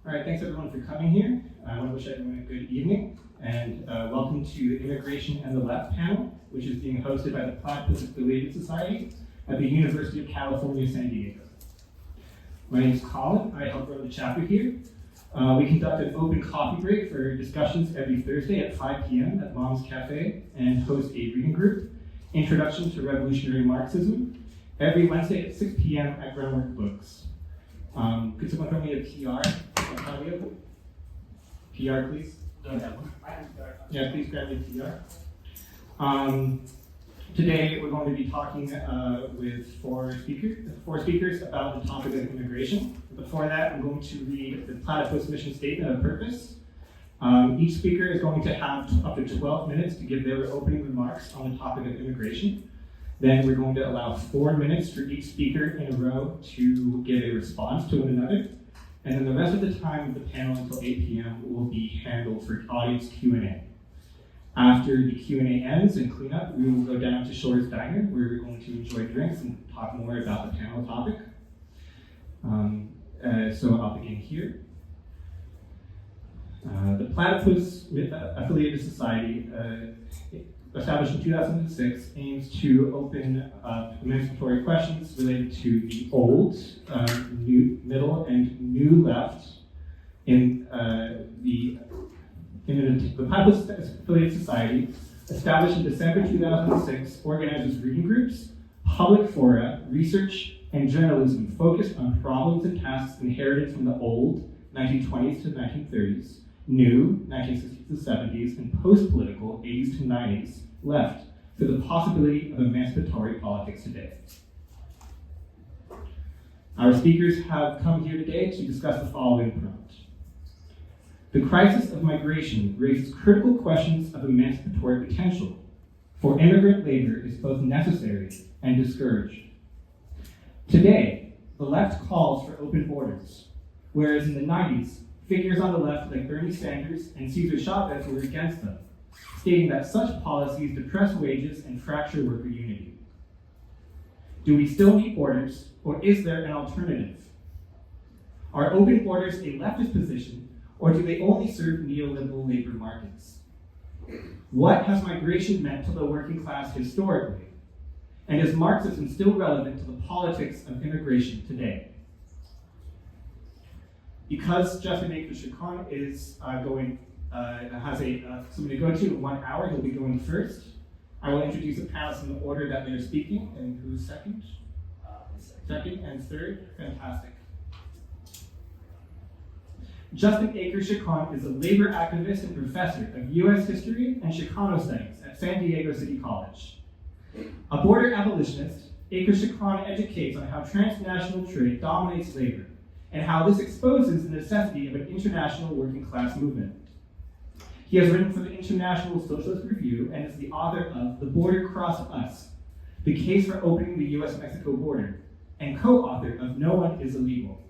All right, thanks everyone for coming here. I want to wish everyone a good evening, and welcome to the Immigration and the Left panel, which is being hosted by the Platypus Affiliated Society at the University of California, San Diego. My name is Colin. I help run the chapter here. We conduct an open coffee break for discussions every Thursday at 5 p.m. at Mom's Cafe and host a reading group, Introduction to Revolutionary Marxism, every Wednesday at 6 p.m. at Groundwork Books. Could someone throw me a PR? PR, please. Don't have one. Yeah, please grab me a PR. Today we're going to be talking with four speakers about the topic of immigration. Before that, I'm going to read the Platypus mission statement of purpose. Each speaker is going to have up to 12 minutes to give their opening remarks on the topic of immigration. Then we're going to allow 4 minutes for each speaker in a row to give a response to one another. And then the rest of the time of the panel until 8 p.m. will be handled for audience Q&A. After the Q&A ends and cleanup, we will go down to Shore's Diner, where we're going to enjoy drinks and talk more about the panel topic. So I'll begin here. The Platypus Affiliated Society, established in 2006, aims to open up emancipatory questions related to the old, middle, and new left in the Platypus Affiliated Society, established in December 2006, organizes reading groups, public fora, research, and journalism focused on problems and tasks inherited from the old 1920s to 1930s, new 1960s to 70s, and post-political 80s to 90s left for the possibility of emancipatory politics today. Our speakers have come here today to discuss the following prompt. The crisis of migration raises critical questions of emancipatory potential, for immigrant labor is both necessary and discouraged. Today, the left calls for open borders, whereas in the 90s, figures on the left like Bernie Sanders and Cesar Chavez were against them, stating that such policies depress wages and fracture worker unity. Do we still need borders, or is there an alternative? Are open borders a leftist position, or do they only serve neoliberal labor markets? What has migration meant to the working class historically? And is Marxism still relevant to the politics of immigration today? Because Justin Akers-Chacon is has something to go to in 1 hour, he'll be going first. I will introduce the panelists in the order that they're speaking, and who's second? Second and third, fantastic. Justin Akers-Chacon is a labor activist and professor of U.S. history and Chicano studies at San Diego City College. A border abolitionist, Akers-Chacon educates on how transnational trade dominates labor and how this exposes the necessity of an international working class movement. He has written for the International Socialist Review and is the author of The Border Cross Us, The Case for Opening the U.S.-Mexico Border, and co-author of No One is Illegal.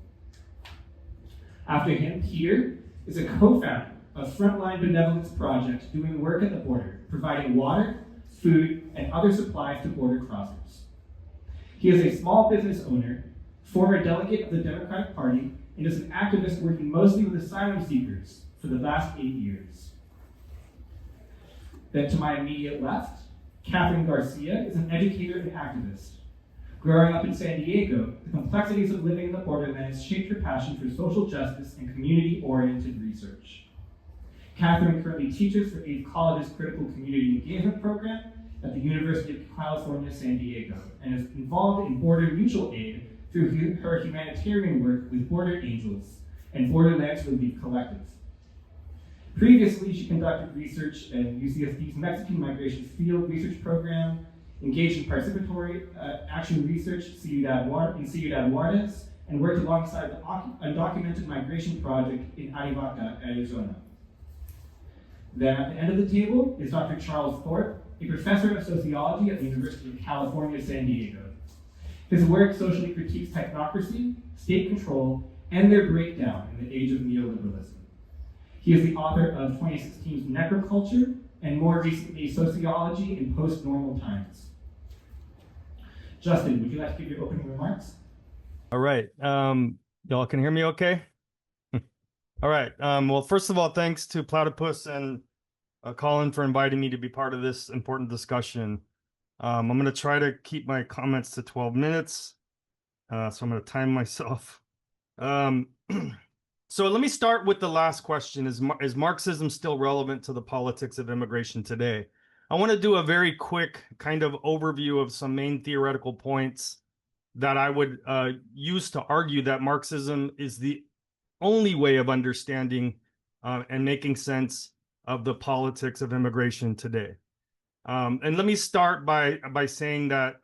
After him, Peter is a co-founder of Frontline Benevolence project doing work at the border, providing water, food, and other supplies to border crossers. He is a small business owner, former delegate of the Democratic Party, and is an activist working mostly with asylum seekers for the last 8 years. Then to my immediate left, Kathryn Garcia is an educator and activist. Growing up in San Diego, the complexities of living in the borderlands shaped her passion for social justice and community-oriented research. Kathryn currently teaches for Aid College's Critical Community Engagement Program at the University of California, San Diego, and is involved in border mutual aid through her humanitarian work with Border Angels and Borderlands Relief Collective. Previously, she conducted research in UCSD's Mexican Migration Field Research Program, engaged in participatory action research in Ciudad Juarez, and worked alongside the undocumented migration project in Arivaca, Arizona. Then at the end of the table is Dr. Charles Thorpe, a professor of sociology at the University of California, San Diego. His work socially critiques technocracy, state control, and their breakdown in the age of neoliberalism. He is the author of 2016's Necroculture, and more recently, Sociology in Post-Normal Times. Justin, would you like to give your opening remarks? All right. Y'all can hear me okay? All right. Well, first of all, thanks to Platypus and Colin for inviting me to be part of this important discussion. I'm going to try to keep my comments to 12 minutes. So I'm going to time myself. Um, so let me start with the last question. Is Marxism still relevant to the politics of immigration today? I want to do a very quick kind of overview of some main theoretical points that I would use to argue that Marxism is the only way of understanding and making sense of the politics of immigration today. And let me start by saying that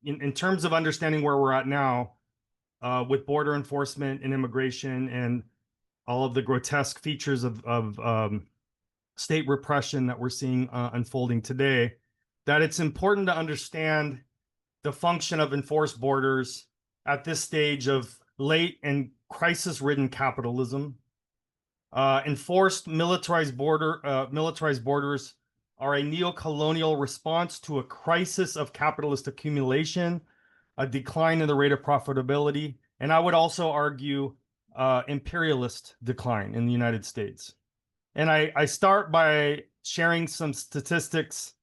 in terms of understanding where we're at now with border enforcement and immigration and all of the grotesque features of state repression that we're seeing unfolding today, that it's important to understand the function of enforced borders at this stage of late and crisis-ridden capitalism. Enforced militarized borders are a neo-colonial response to a crisis of capitalist accumulation, a decline in the rate of profitability, and I would also argue imperialist decline in the United States. And I start by sharing some statistics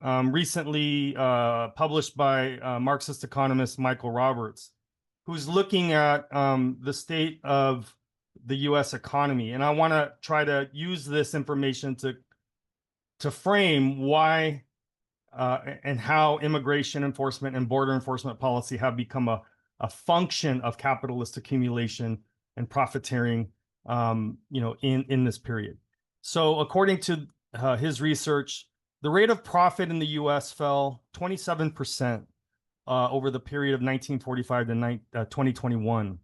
recently published by Marxist economist Michael Roberts, who's looking at the state of the US economy. And I want to try to use this information to frame why and how immigration enforcement and border enforcement policy have become a function of capitalist accumulation and profiteering in this period. So according to his research, the rate of profit in the US fell 27% over the period of 1945 to 2021.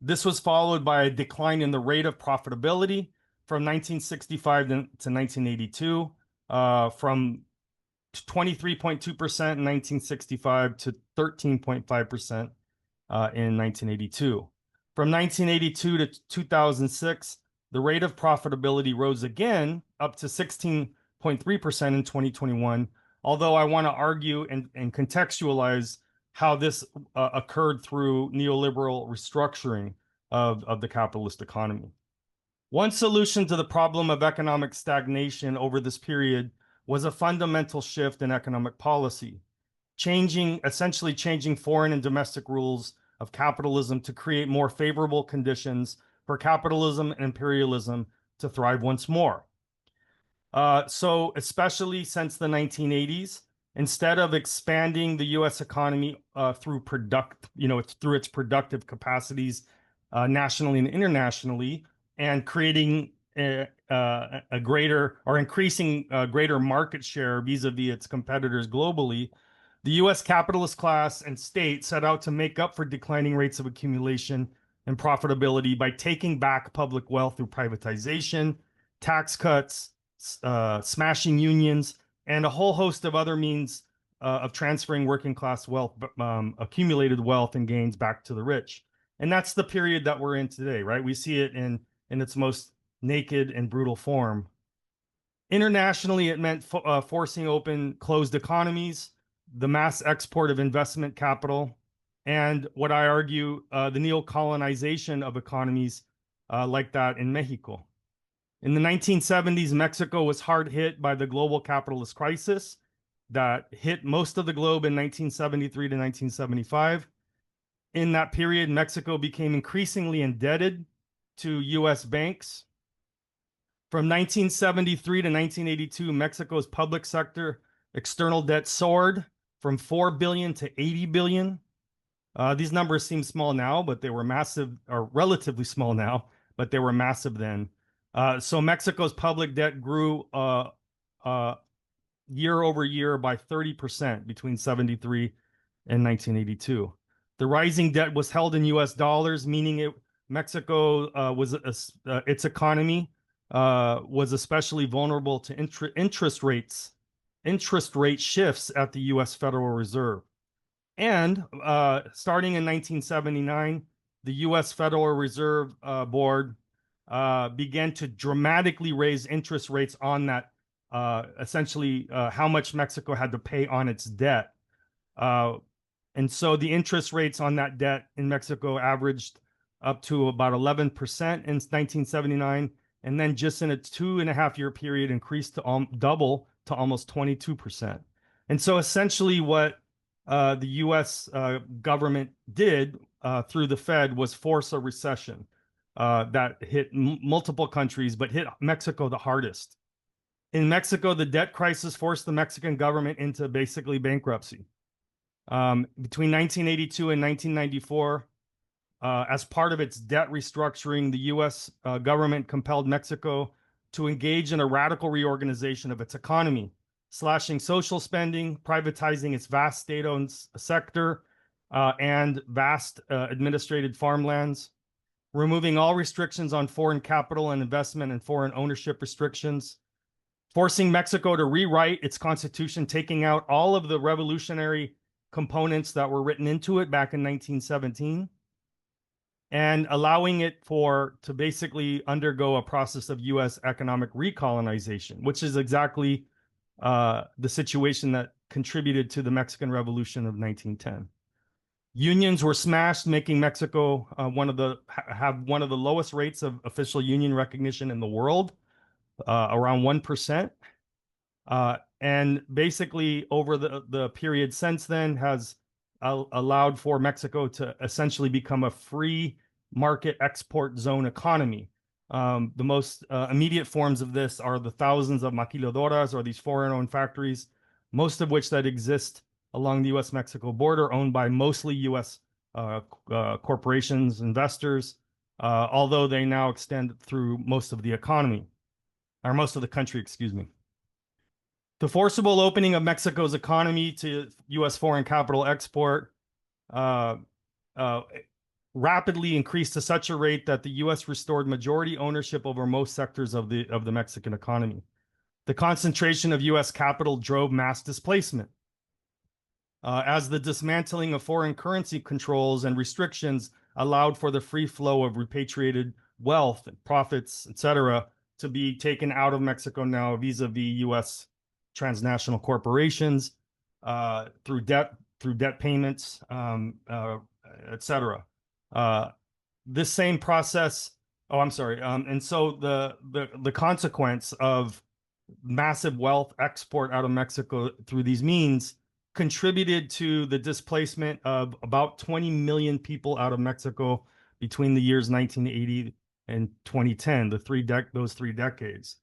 This was followed by a decline in the rate of profitability from 1965 to 1982, from 23.2% in 1965 to 13.5% in 1982. From 1982 to 2006, the rate of profitability rose again up to 16.3% in 2021, although I want to argue and contextualize how this occurred through neoliberal restructuring of the capitalist economy. One solution to the problem of economic stagnation over this period was a fundamental shift in economic policy, essentially changing foreign and domestic rules of capitalism to create more favorable conditions for capitalism and imperialism to thrive once more. So especially since the 1980s, instead of expanding the U.S. economy through its productive capacities nationally and internationally, and creating a greater or increasing greater market share vis-a-vis its competitors globally, the U.S. capitalist class and state set out to make up for declining rates of accumulation and profitability by taking back public wealth through privatization, tax cuts, smashing unions, and a whole host of other means of transferring working class wealth, accumulated wealth and gains back to the rich. And that's the period that we're in today, right? We see it in its most naked and brutal form. Internationally, it meant forcing open closed economies, the mass export of investment capital, and what I argue, the neo-colonization of economies like that in Mexico. In the 1970s, Mexico was hard hit by the global capitalist crisis that hit most of the globe in 1973 to 1975. In that period, Mexico became increasingly indebted to US banks. From 1973 to 1982, Mexico's public sector external debt soared from 4 billion to 80 billion. These numbers seem small now, but they were massive, or relatively small now, but they were massive then. So Mexico's public debt grew year over year by 30% between 73 and 1982. The rising debt was held in US dollars, meaning Mexico its economy was especially vulnerable to interest rate shifts at the US Federal Reserve. And starting in 1979, the US Federal Reserve Board began to dramatically raise interest rates on that, essentially how much Mexico had to pay on its debt. And so the interest rates on that debt in Mexico averaged up to about 11% in 1979, and then just in a 2.5-year period increased to double to almost 22%. And so essentially what the US government did through the Fed was force a recession that hit multiple countries, but hit Mexico the hardest. In Mexico, the debt crisis forced the Mexican government into basically bankruptcy. Between 1982 and 1994, as part of its debt restructuring, the US government compelled Mexico to engage in a radical reorganization of its economy, slashing social spending, privatizing its vast state-owned sector and vast administrated farmlands, removing all restrictions on foreign capital and investment and foreign ownership restrictions, forcing Mexico to rewrite its constitution, taking out all of the revolutionary components that were written into it back in 1917, and allowing it to basically undergo a process of US economic recolonization, which is exactly the situation that contributed to the Mexican Revolution of 1910. Unions were smashed, making Mexico have one of the lowest rates of official union recognition in the world, around 1%. And basically over the period since then has allowed for Mexico to essentially become a free market export zone economy. The most immediate forms of this are the thousands of maquiladoras, or these foreign-owned factories, most of which that exist along the US-Mexico border, owned by mostly US corporations, investors, although they now extend through most of the economy, or most of the country, excuse me. The forcible opening of Mexico's economy to US foreign capital export rapidly increased to such a rate that the US restored majority ownership over most sectors of the Mexican economy. The concentration of US capital drove mass displacement. As the dismantling of foreign currency controls and restrictions allowed for the free flow of repatriated wealth, profits, etc., to be taken out of Mexico now vis-a-vis US transnational corporations through debt payments, etc. This same process. And so the consequence of massive wealth export out of Mexico through these means contributed to the displacement of about 20 million people out of Mexico between the years 1980 and 2010, those 3 decades.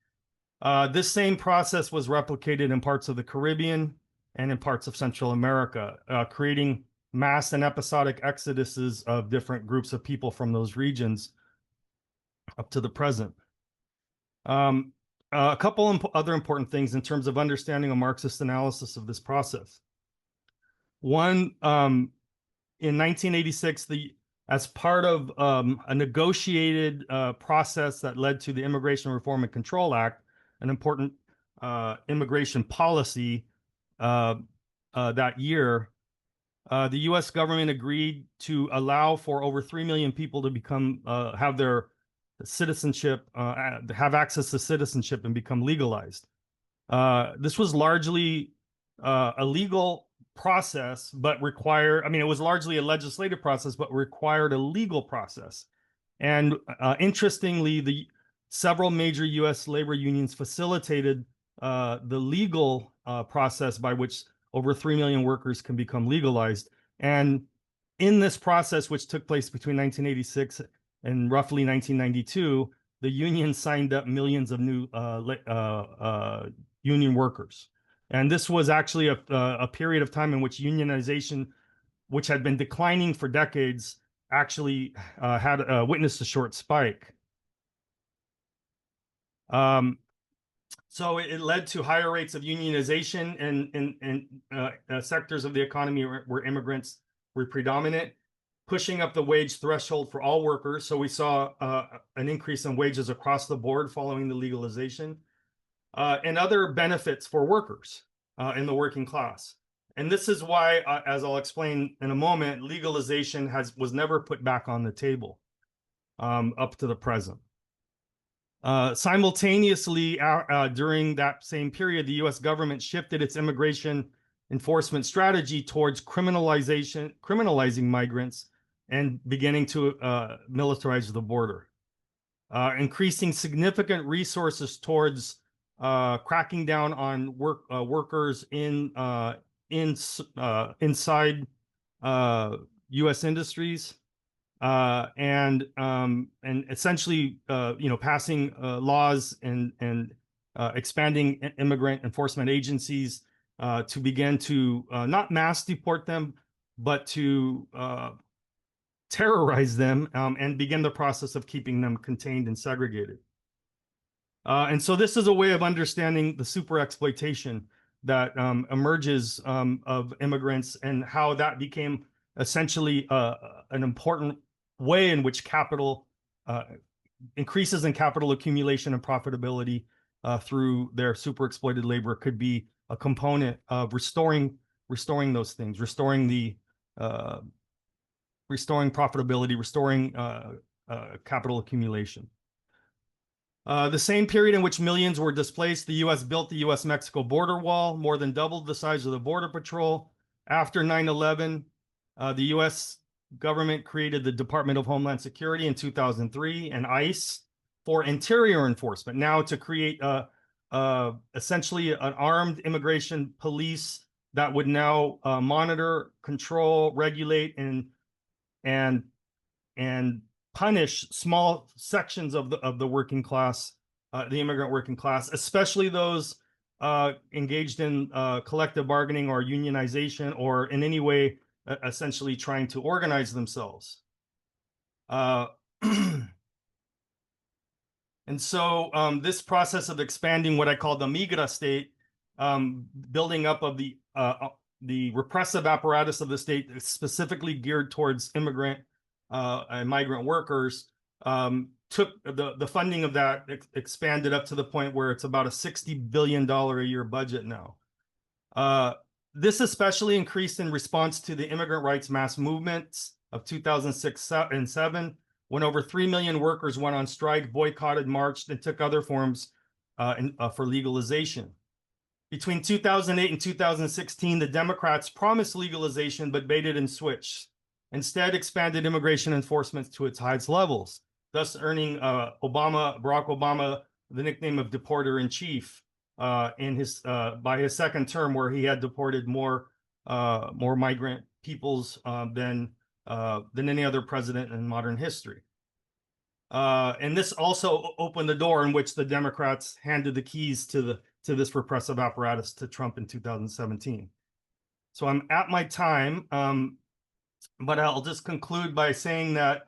This same process was replicated in parts of the Caribbean and in parts of Central America, creating mass and episodic exoduses of different groups of people from those regions up to the present. A couple other important things in terms of understanding a Marxist analysis of this process. One, in 1986, as part of a negotiated process that led to the Immigration Reform and Control Act, an important immigration policy that year, the US government agreed to allow for over 3 million people to have their citizenship, have access to citizenship and become legalized. This was largely a legal process, but it was largely a legislative process, but required a legal process. And interestingly, several major US labor unions facilitated the legal process by which over 3 million workers can become legalized. And in this process, which took place between 1986 and roughly 1992, the union signed up millions of new union workers. And this was actually a period of time in which unionization, which had been declining for decades, actually had witnessed a short spike. So it led to higher rates of unionization in sectors of the economy where immigrants were predominant, pushing up the wage threshold for all workers. So we saw an increase in wages across the board following the legalization, and other benefits for workers in the working class. And this is why, as I'll explain in a moment, legalization was never put back on the table up to the present. Simultaneously, during that same period, the US government shifted its immigration enforcement strategy towards criminalizing migrants and beginning to militarize the border, increasing significant resources towards cracking down on workers inside U.S. industries, and essentially, passing laws and expanding immigrant enforcement agencies to begin to not mass deport them, but to terrorize them and begin the process of keeping them contained and segregated. And so this is a way of understanding the super exploitation that emerges of immigrants, and how that became essentially an important way in which capital increases in capital accumulation and profitability through their super exploited labor could be a component of restoring those things, restoring profitability, restoring capital accumulation. The same period in which millions were displaced, the U.S. built the U.S.-Mexico border wall, more than doubled the size of the Border Patrol. After 9/11, the U.S. government created the Department of Homeland Security in 2003 and ICE for interior enforcement, now to create essentially an armed immigration police that would now monitor, control, regulate, and punish small sections of the working class, the immigrant working class, especially those engaged in collective bargaining or unionization, or in any way essentially trying to organize themselves. And so this process of expanding what I call the migra state, building up of the repressive apparatus of the state, specifically geared towards immigrant and migrant workers, took the funding of that expanded up to the point where it's about a $60 billion a year budget now. This especially increased in response to the immigrant rights mass movements of 2006 and 7, when over 3 million workers went on strike, boycotted, marched, and took other forms for legalization. Between 2008 and 2016, the Democrats promised legalization but baited and switched. Instead, expanded immigration enforcement to its highest levels, thus earning Barack Obama the nickname of deporter-in-chief by his second term, where he had deported more migrant peoples than any other president in modern history. And this also opened the door in which the Democrats handed the keys to this repressive apparatus to Trump in 2017. So I'm at my time, but I'll just conclude by saying that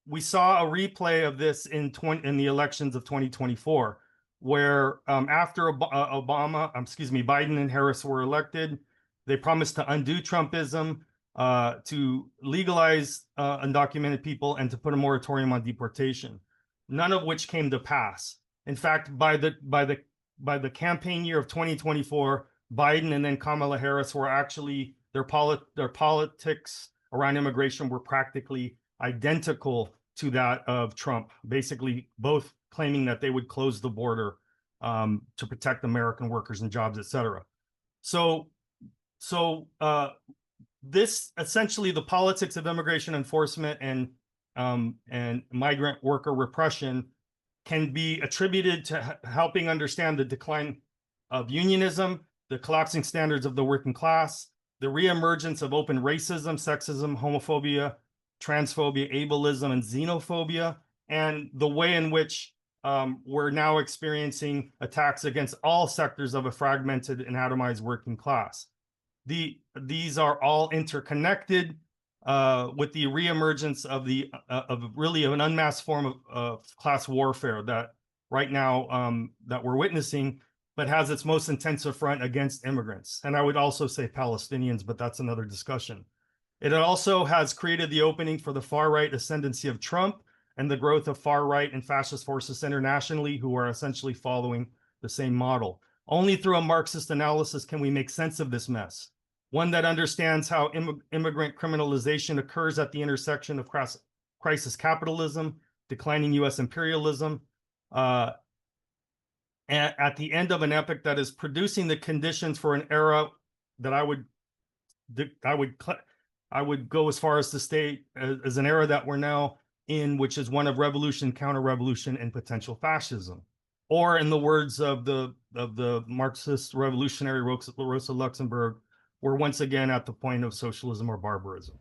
we saw a replay of this in the elections of 2024, where after Biden and Harris were elected, they promised to undo Trumpism, to legalize undocumented people, and to put a moratorium on deportation, none of which came to pass. In fact, by the campaign year of 2024, Biden and then Kamala Harris were actually, their politics around immigration were practically identical to that of Trump, basically both claiming that they would close the border to protect American workers and jobs, et cetera. So this essentially, the politics of immigration enforcement and migrant worker repression can be attributed to helping understand the decline of unionism, the collapsing standards of the working class, the reemergence of open racism, sexism, homophobia, transphobia, ableism, and xenophobia, and the way in which we're now experiencing attacks against all sectors of a fragmented and atomized working class. These are all interconnected with the reemergence of really an unmasked form of class warfare that right now that we're witnessing, but has its most intensive front against immigrants. And I would also say Palestinians, but that's another discussion. It also has created the opening for the far-right ascendancy of Trump and the growth of far-right and fascist forces internationally who are essentially following the same model. Only through a Marxist analysis can we make sense of this mess, one that understands how immigrant criminalization occurs at the intersection of crisis capitalism, declining U.S. imperialism, at the end of an epoch that is producing the conditions for an era that I would I would go as far as to state as an era that we're now in, which is one of revolution, counter-revolution, and potential fascism. Or in the words of the Marxist revolutionary Rosa Luxemburg, we're once again at the point of socialism or barbarism.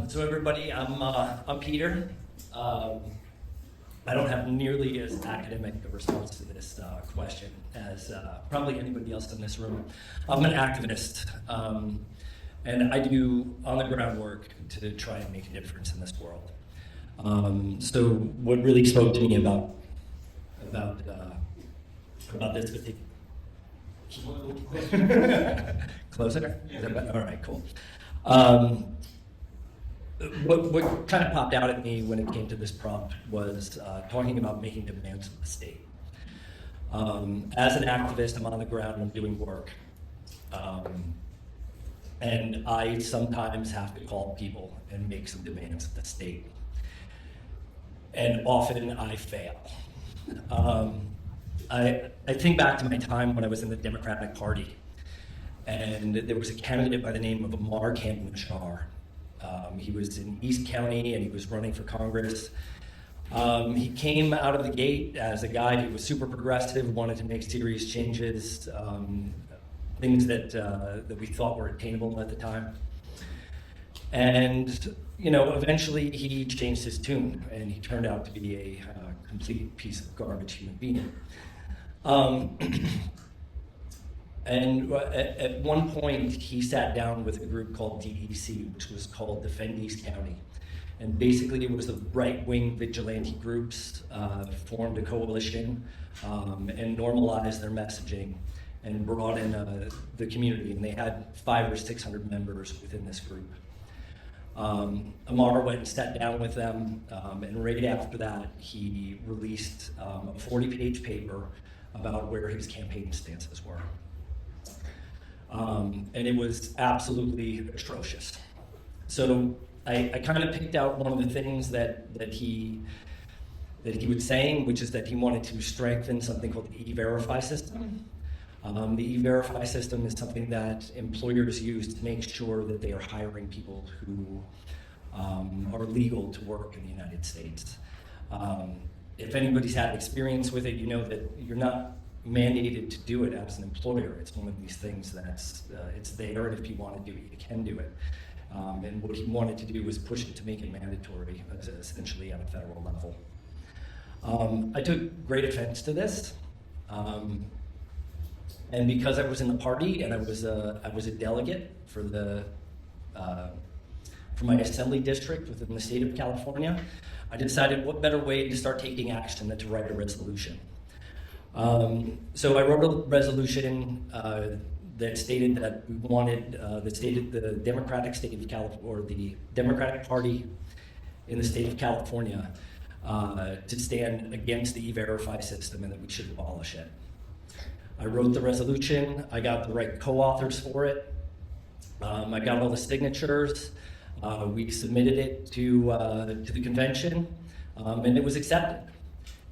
So everybody, I'm Peter. I don't have nearly as academic a response to this question as probably anybody else in this room. I'm an activist, and I do on-the-ground work to try and make a difference in this world. So what really spoke to me about this particular closer? All right, cool. What kind of popped out at me when it came to this prompt was talking about making demands of the state. As an activist, I'm on the ground, I'm doing work. And I sometimes have to call people and make some demands of the state. And often I fail. I think back to my time when I was in the Democratic Party, and there was a candidate by the name of Amar Khan-Bashar. He was in East County and he was running for Congress. He came out of the gate as a guy who was super progressive, wanted to make serious changes, things that we thought were attainable at the time. And, you know, eventually he changed his tune and he turned out to be a complete piece of garbage human being. And at one point, he sat down with a group called DEC, which was called Defend East County. And basically, it was the right-wing vigilante groups formed a coalition and normalized their messaging and brought in the community. And they had 500 or 600 members within this group. Amar went and sat down with them, and right after that, he released a 40-page paper about where his campaign stances were. And it was absolutely atrocious. So I kind of picked out one of the things that he was saying, which is that he wanted to strengthen something called the E-Verify system. The E-Verify system is something that employers use to make sure that they are hiring people who are legal to work in the United States. If anybody's had experience with it, you know that you're not mandated to do it as an employer. It's one of these things that's it's there, and if you want to do it, you can do it. And what he wanted to do was push it to make it mandatory, essentially at a federal level. I took great offense to this, and because I was in the party and I was a delegate for my assembly district within the state of California, I decided what better way to start taking action than to write a resolution. So I wrote a resolution that stated that we wanted, that stated the Democratic state of California, or the Democratic Party in the state of California, to stand against the E-Verify system and that we should abolish it. I wrote the resolution, I got the right co-authors for it, I got all the signatures, we submitted it to the convention, and it was accepted.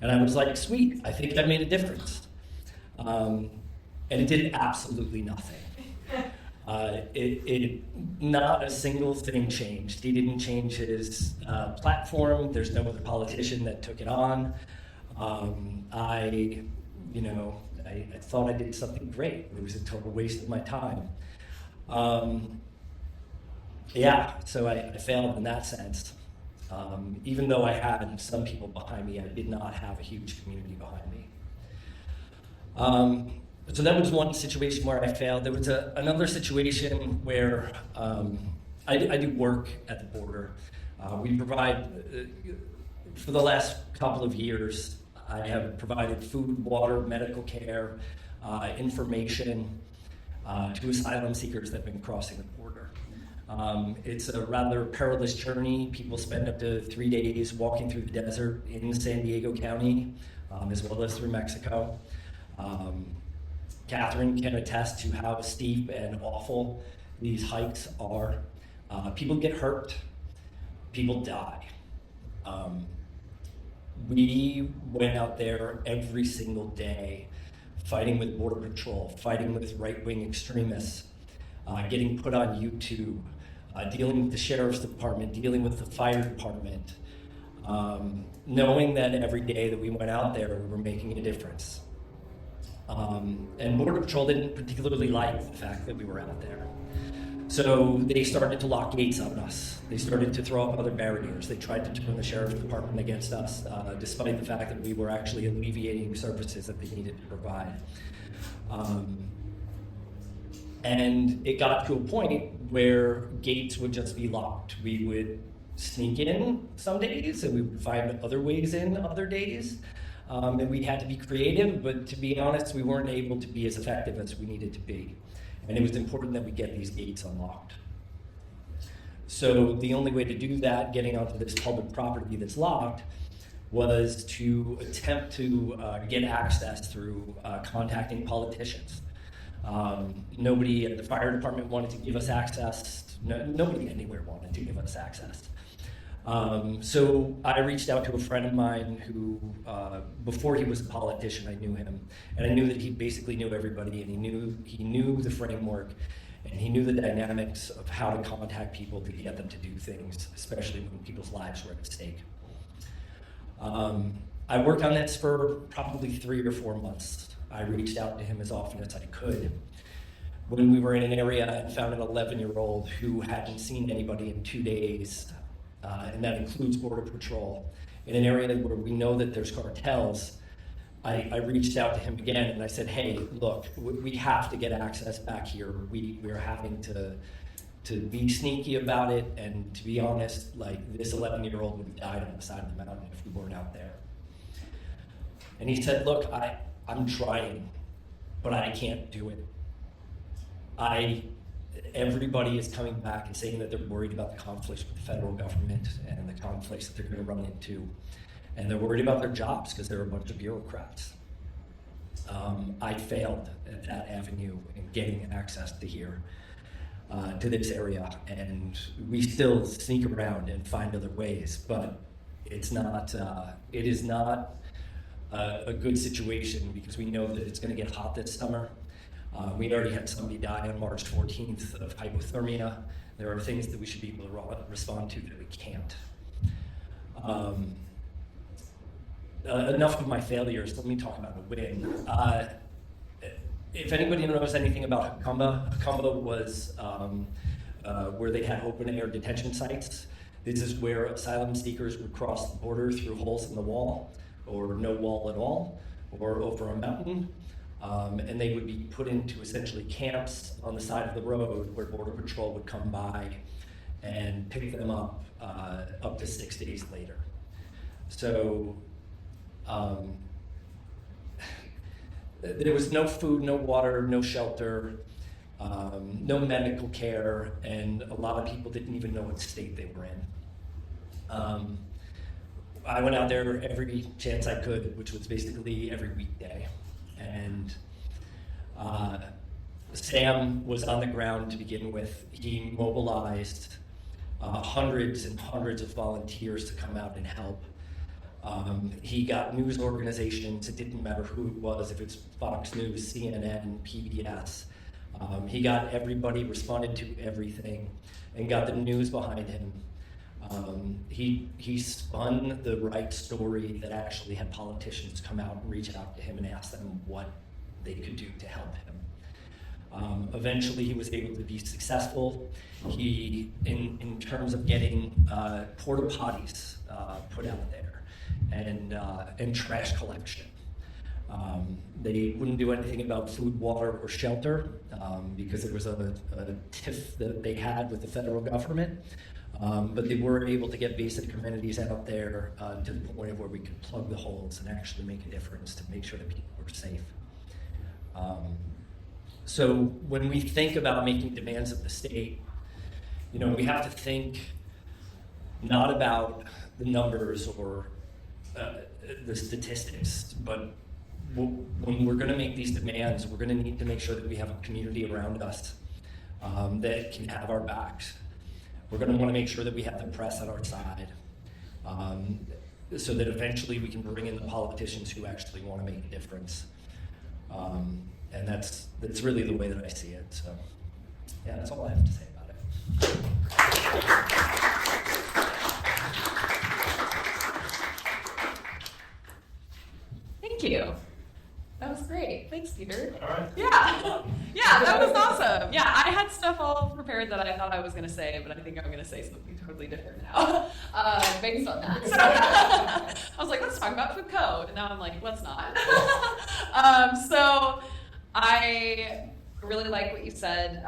And I was like, sweet, I think I made a difference. And it did absolutely nothing. Not a single thing changed. He didn't change his platform. There's no other politician that took it on. I thought I did something great. It was a total waste of my time. So I failed in that sense. Even though I had some people behind me, I did not have a huge community behind me. So that was one situation where I failed. There was another situation where I do work at the border. We provide, for the last couple of years, I have provided food, water, medical care, information to asylum seekers that have been crossing the border. It's a rather perilous journey. People spend up to 3 days walking through the desert in San Diego County, as well as through Mexico. Kathryn can attest to how steep and awful these hikes are. People get hurt, people die. We went out there every single day, fighting with Border Patrol, fighting with right-wing extremists, getting put on YouTube, dealing with the Sheriff's Department, dealing with the Fire Department, knowing that every day that we went out there, we were making a difference. And Border Patrol didn't particularly like the fact that we were out there. So they started to lock gates on us. They started to throw up other barriers. They tried to turn the Sheriff's Department against us, despite the fact that we were actually alleviating services that they needed to provide. And it got to a point where gates would just be locked. We would sneak in some days, and we would find other ways in other days. And we had to be creative, but to be honest, we weren't able to be as effective as we needed to be. And it was important that we get these gates unlocked. So the only way to do that, getting onto this public property that's locked, was to attempt to get access through contacting politicians. Nobody at the fire department wanted to give us access. Nobody anywhere wanted to give us access. So I reached out to a friend of mine who, before he was a politician, I knew him, and I knew that he basically knew everybody, and he knew the framework, and he knew the dynamics of how to contact people to get them to do things, especially when people's lives were at stake. I worked on this for probably 3 or 4 months. I reached out to him as often as I could. When we were in an area and found an 11-year-old who hadn't seen anybody in 2 days, and that includes Border Patrol, in an area where we know that there's cartels, I reached out to him again and I said, hey, look, we have to get access back here. We're having to be sneaky about it, and to be honest, like, this 11-year-old would have died on the side of the mountain if we weren't out there. And he said, look, I'm trying, but I can't do it. Everybody is coming back and saying that they're worried about the conflicts with the federal government and the conflicts that they're going to run into. And they're worried about their jobs because they're a bunch of bureaucrats. I failed at that avenue in getting access to here, to this area. And we still sneak around and find other ways, but it is not a good situation because we know that it's going to get hot this summer. We already had somebody die on March 14th of hypothermia. There are things that we should be able to respond to that we can't. Enough of my failures, let me talk about a win. If anybody knows anything about Hukumba was where they had open air detention sites. This is where asylum seekers would cross the border through holes in the wall, or no wall at all, or over a mountain. And they would be put into essentially camps on the side of the road where Border Patrol would come by and pick them up to 6 days later. So there was no food, no water, no shelter, no medical care, and a lot of people didn't even know what state they were in. I went out there every chance I could, which was basically every weekday. And Sam was on the ground to begin with. He mobilized hundreds and hundreds of volunteers to come out and help. He got news organizations, it didn't matter who it was, if it's Fox News, CNN, PBS. He got everybody, responded to everything, and got the news behind him. He spun the right story that actually had politicians come out and reach out to him and ask them what they could do to help him. Eventually, he was able to be successful. He, in terms of getting porta potties put out there and trash collection. They wouldn't do anything about food, water, or shelter because it was a tiff that they had with the federal government. But they were able to get basic amenities out there to the point of where we could plug the holes and actually make a difference to make sure that people were safe. So when we think about making demands of the state, we have to think not about the numbers or the statistics, but when we're going to make these demands, we're going to need to make sure that we have a community around us that can have our backs. We're going to want to make sure that we have the press on our side. so that eventually we can bring in the politicians who actually want to make a difference. And that's really the way that I see it. So yeah, that's all I have to say about it. Thank you. That was great. Thanks, Peter. All right. Yeah. Yeah, that was awesome. Yeah, I had stuff all prepared that I thought I was going to say, but I think I'm going to say something totally different now based on that. So I was like, let's talk about Foucault. And now I'm like, let's not. So I really like what you said.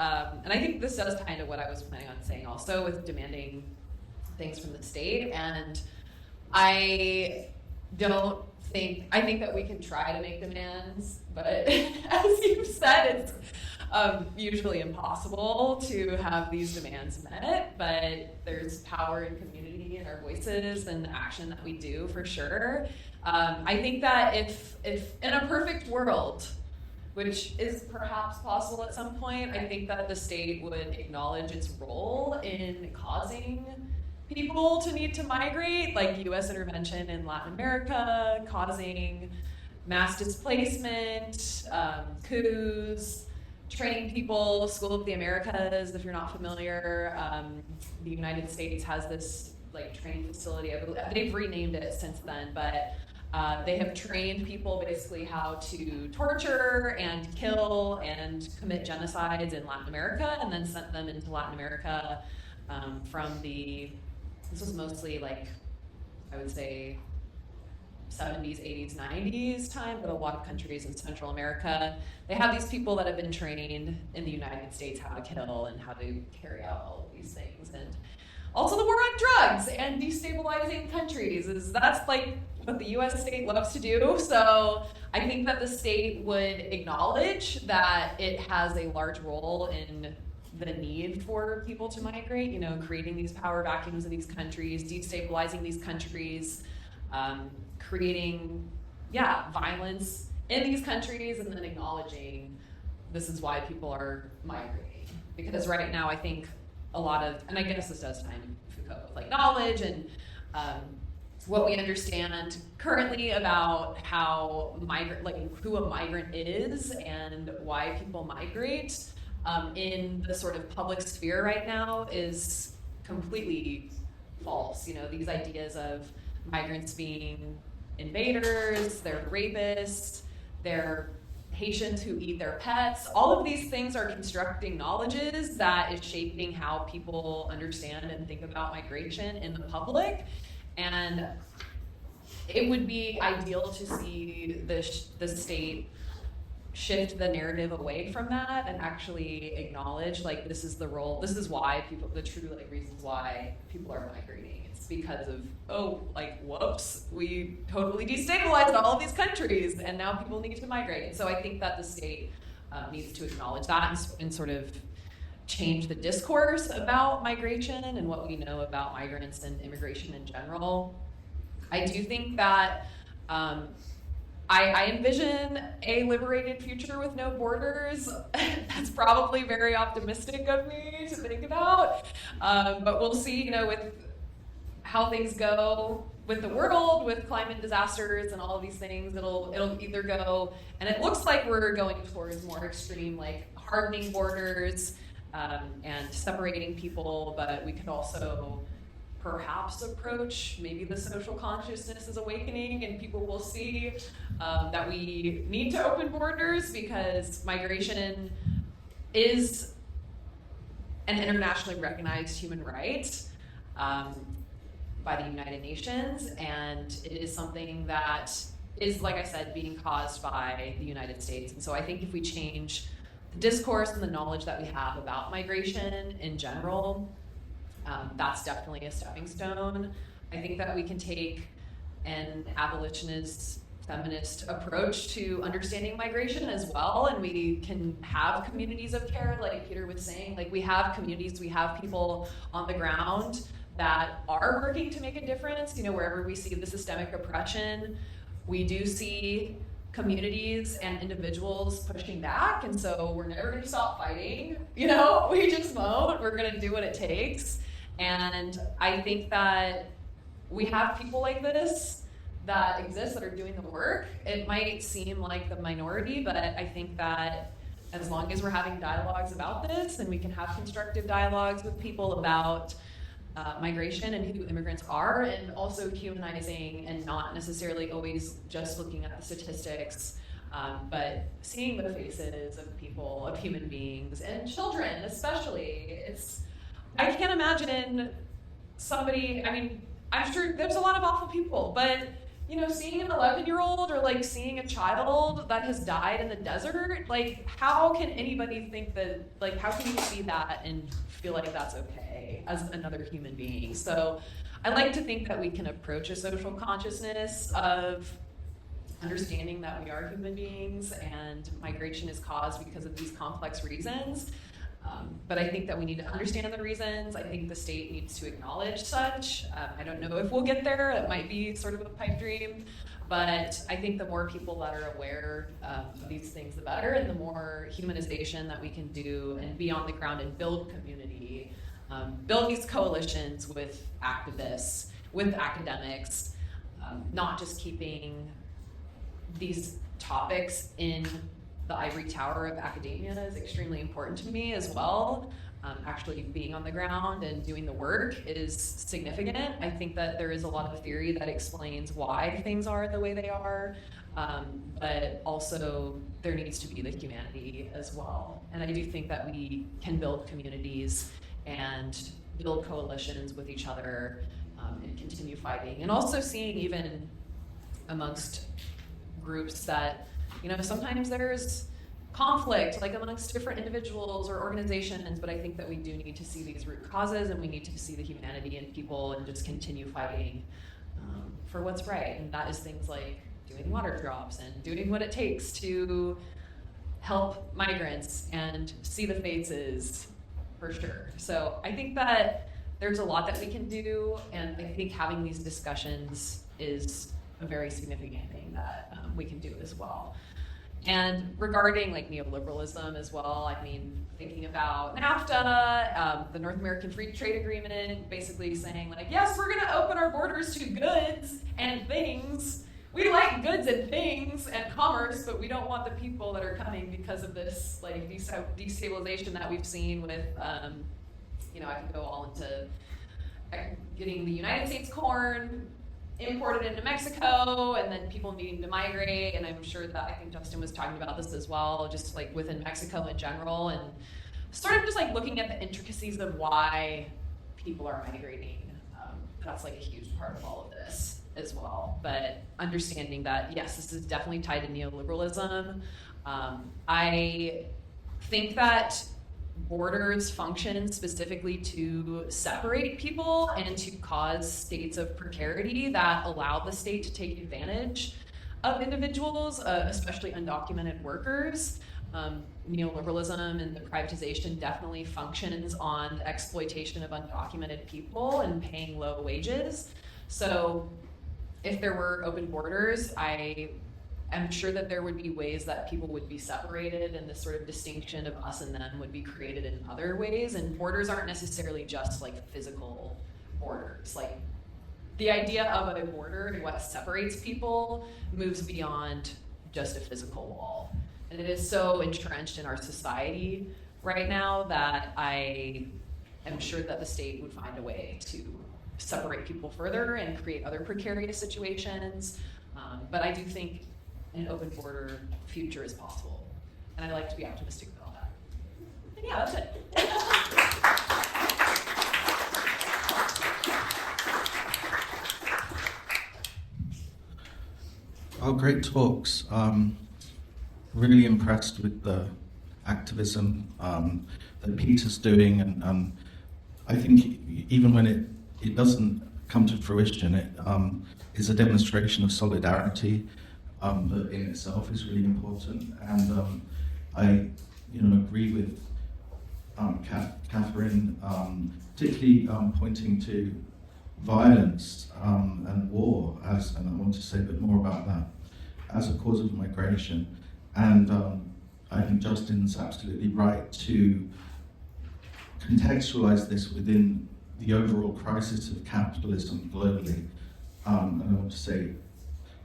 And I think this does kind of what I was planning on saying also with demanding things from the state. And I think that we can try to make demands, but as you've said, it's usually impossible to have these demands met, but there's power in community and our voices and the action that we do for sure. I think that if in a perfect world, which is perhaps possible at some point, I think that the state would acknowledge its role in causing people to need to migrate, like U.S. intervention in Latin America, causing mass displacement, coups, training people. School of the Americas, if you're not familiar, the United States has this training facility. They've renamed it since then, but they have trained people basically how to torture and kill and commit genocides in Latin America, and then sent them into Latin America this was mostly I would say 70s, 80s, 90s time, but a lot of countries in Central America, they have these people that have been trained in the United States how to kill and how to carry out all of these things. And also the war on drugs and destabilizing countries that's what the US state loves to do. So I think that the state would acknowledge that it has a large role in the need for people to migrate, creating these power vacuums in these countries, destabilizing these countries, creating, violence in these countries, and then acknowledging this is why people are migrating. Because right now I think a lot of, and I guess this does tie into Foucault, knowledge and what we understand currently about how who a migrant is and why people migrate in the sort of public sphere right now is completely false. These ideas of migrants being invaders, they're rapists, they're Haitians who eat their pets. All of these things are constructing knowledges that is shaping how people understand and think about migration in the public. And it would be ideal to see the state shift the narrative away from that and actually acknowledge this is the role, this is why people, the true reasons why people are migrating. It's because of, whoops, we totally destabilized all of these countries and now people need to migrate. And so I think that the state needs to acknowledge that and sort of change the discourse about migration and what we know about migrants and immigration in general. I do think that I envision a liberated future with no borders. That's probably very optimistic of me to think about, but we'll see, with how things go with the world, with climate disasters and all of these things. It'll either go, and it looks like we're going towards more extreme, hardening borders and separating people, but we could also perhaps approach, maybe the social consciousness is awakening and people will see that we need to open borders because migration is an internationally recognized human right by the United Nations, and it is something that is, like I said, being caused by the United States. And so I think if we change the discourse and the knowledge that we have about migration in general, that's definitely a stepping stone. I think that we can take an abolitionist, feminist approach to understanding migration as well, and we can have communities of care, like Peter was saying. We have communities, we have people on the ground that are working to make a difference. Wherever we see the systemic oppression, we do see communities and individuals pushing back, and so we're never going to stop fighting. We just won't. We're going to do what it takes. And I think that we have people like this that exist that are doing the work. It might seem like the minority, but I think that as long as we're having dialogues about this, and we can have constructive dialogues with people about migration and who immigrants are, and also humanizing and not necessarily always just looking at the statistics, but seeing the faces of people, of human beings, and children especially. I can't imagine somebody, I mean, I'm sure there's a lot of awful people, but seeing an 11-year-old or like seeing a child that has died in the desert, like how can anybody think that, like how can you see that and feel like that's okay as another human being? So I like to think that we can approach a social consciousness of understanding that we are human beings and migration is caused because of these complex reasons. But I think that we need to understand the reasons. I think the state needs to acknowledge such. I don't know if we'll get there. It might be sort of a pipe dream. But I think the more people that are aware of these things, the better. And the more humanization that we can do and be on the ground and build community, build these coalitions with activists, with academics, not just keeping these topics in the ivory tower of academia is extremely important to me as well. Actually being on the ground and doing the work is significant. I think that there is a lot of theory that explains why things are the way they are, but also there needs to be the humanity as well. And I do think that we can build communities and build coalitions with each other and continue fighting. And also seeing even amongst groups that sometimes there's conflict, like amongst different individuals or organizations, but I think that we do need to see these root causes and we need to see the humanity in people and just continue fighting for what's right. And that is things like doing water drops and doing what it takes to help migrants and see the faces for sure. So I think that there's a lot that we can do, and I think having these discussions is a very significant thing that we can do as well. And regarding like neoliberalism as well, I mean, thinking about NAFTA, the North American Free Trade Agreement, basically saying like, yes, we're gonna open our borders to goods and things. We like goods and things and commerce, but we don't want the people that are coming because of this like destabilization that we've seen with, I can go all into getting the United States corn imported into Mexico and then people needing to migrate. And I'm sure that I think Justin was talking about this as well, just like within Mexico in general, and sort of just like looking at the intricacies of why people are migrating. That's like a huge part of all of this as well. But understanding that, yes, this is definitely tied to neoliberalism. I think that borders function specifically to separate people and to cause states of precarity that allow the state to take advantage of individuals, especially undocumented workers. Neoliberalism and the privatization definitely functions on the exploitation of undocumented people and paying low wages. So if there were open borders, I'm sure that there would be ways that people would be separated, and this sort of distinction of us and them would be created in other ways. And borders aren't necessarily just like physical borders. Like the idea of a border and what separates people moves beyond just a physical wall. And it is so entrenched in our society right now that I am sure that the state would find a way to separate people further and create other precarious situations. But I do think an open border future is possible. And I like to be optimistic about that. And yeah, that's it. Oh, great talks. Really impressed with the activism that Peter's doing. And I think even when it doesn't come to fruition, it is a demonstration of solidarity that in itself is really important. And I agree with Kathryn, particularly pointing to violence and war as, and I want to say a bit more about that, as a cause of migration. And I think Justin's absolutely right to contextualize this within the overall crisis of capitalism globally. and I want to say,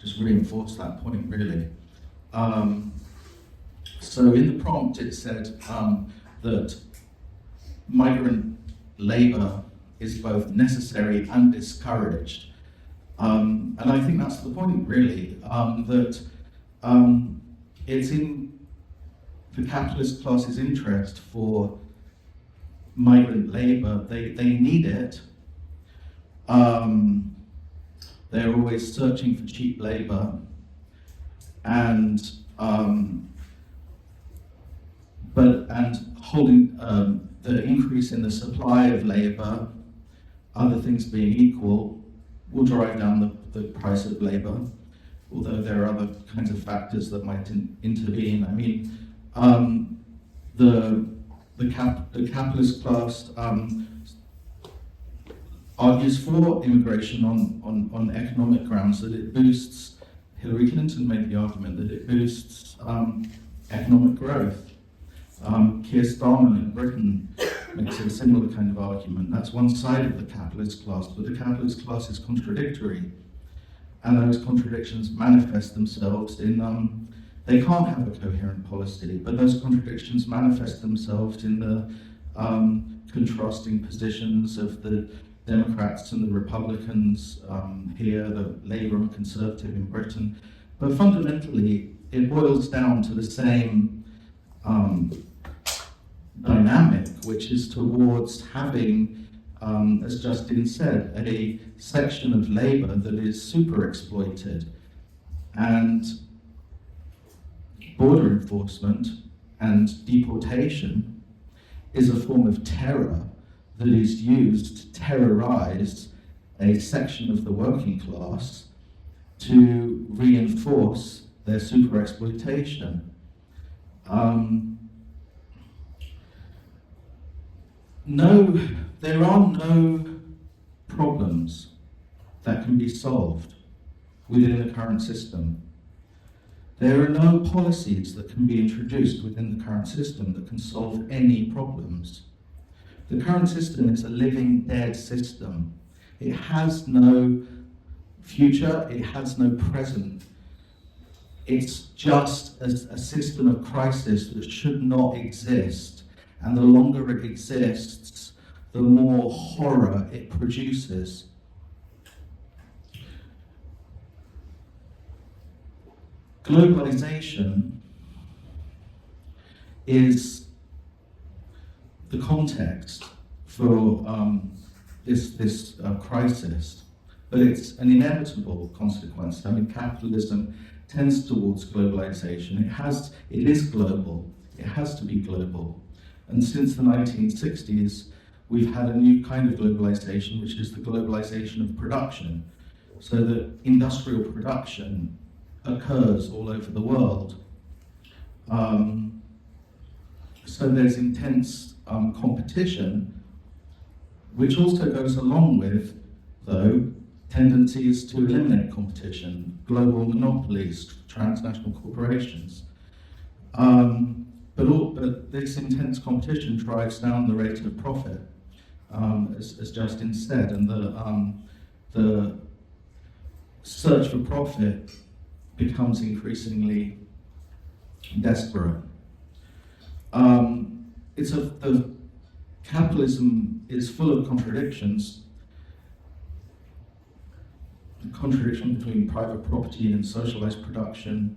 just reinforce that point really. So in the prompt it said that migrant labour is both necessary and discouraged. And I think that's the point really, that it's in the capitalist class's interest for migrant labour. They need it. They're always searching for cheap labour, and holding the increase in the supply of labour, other things being equal, will drive down the price of labour, although there are other kinds of factors that might intervene. I mean, the capitalist class argues for immigration on economic grounds, that it boosts, Hillary Clinton made the argument that it boosts economic growth. Keir Starmer in Britain makes a similar kind of argument. That's one side of the capitalist class, but the capitalist class is contradictory. And those contradictions manifest themselves in, they can't have a coherent policy, but those contradictions manifest themselves in the contrasting positions of the Democrats and the Republicans here, the Labour and Conservative in Britain. But fundamentally, it boils down to the same dynamic, which is towards having, as Justin said, a section of labour that is super exploited. And border enforcement and deportation is a form of terror that is used to terrorise a section of the working class to reinforce their super exploitation. No, there are no problems that can be solved within the current system. There are no policies that can be introduced within the current system that can solve any problems. The current system is a living, dead system. It has no future, it has no present. It's just a system of crisis that should not exist. And the longer it exists, the more horror it produces. Globalization is the context for this crisis, but it's an inevitable consequence. I mean, capitalism tends towards globalization. It is global. It has to be global. And since the 1960s, we've had a new kind of globalization, which is the globalization of production, so that industrial production occurs all over the world. So there's intense competition, which also goes along with, though, tendencies to eliminate competition, global monopolies, transnational corporations. But this intense competition drives down the rate of profit, as Justin said, and the search for profit becomes increasingly desperate. The capitalism is full of contradictions. The contradiction between private property and socialized production.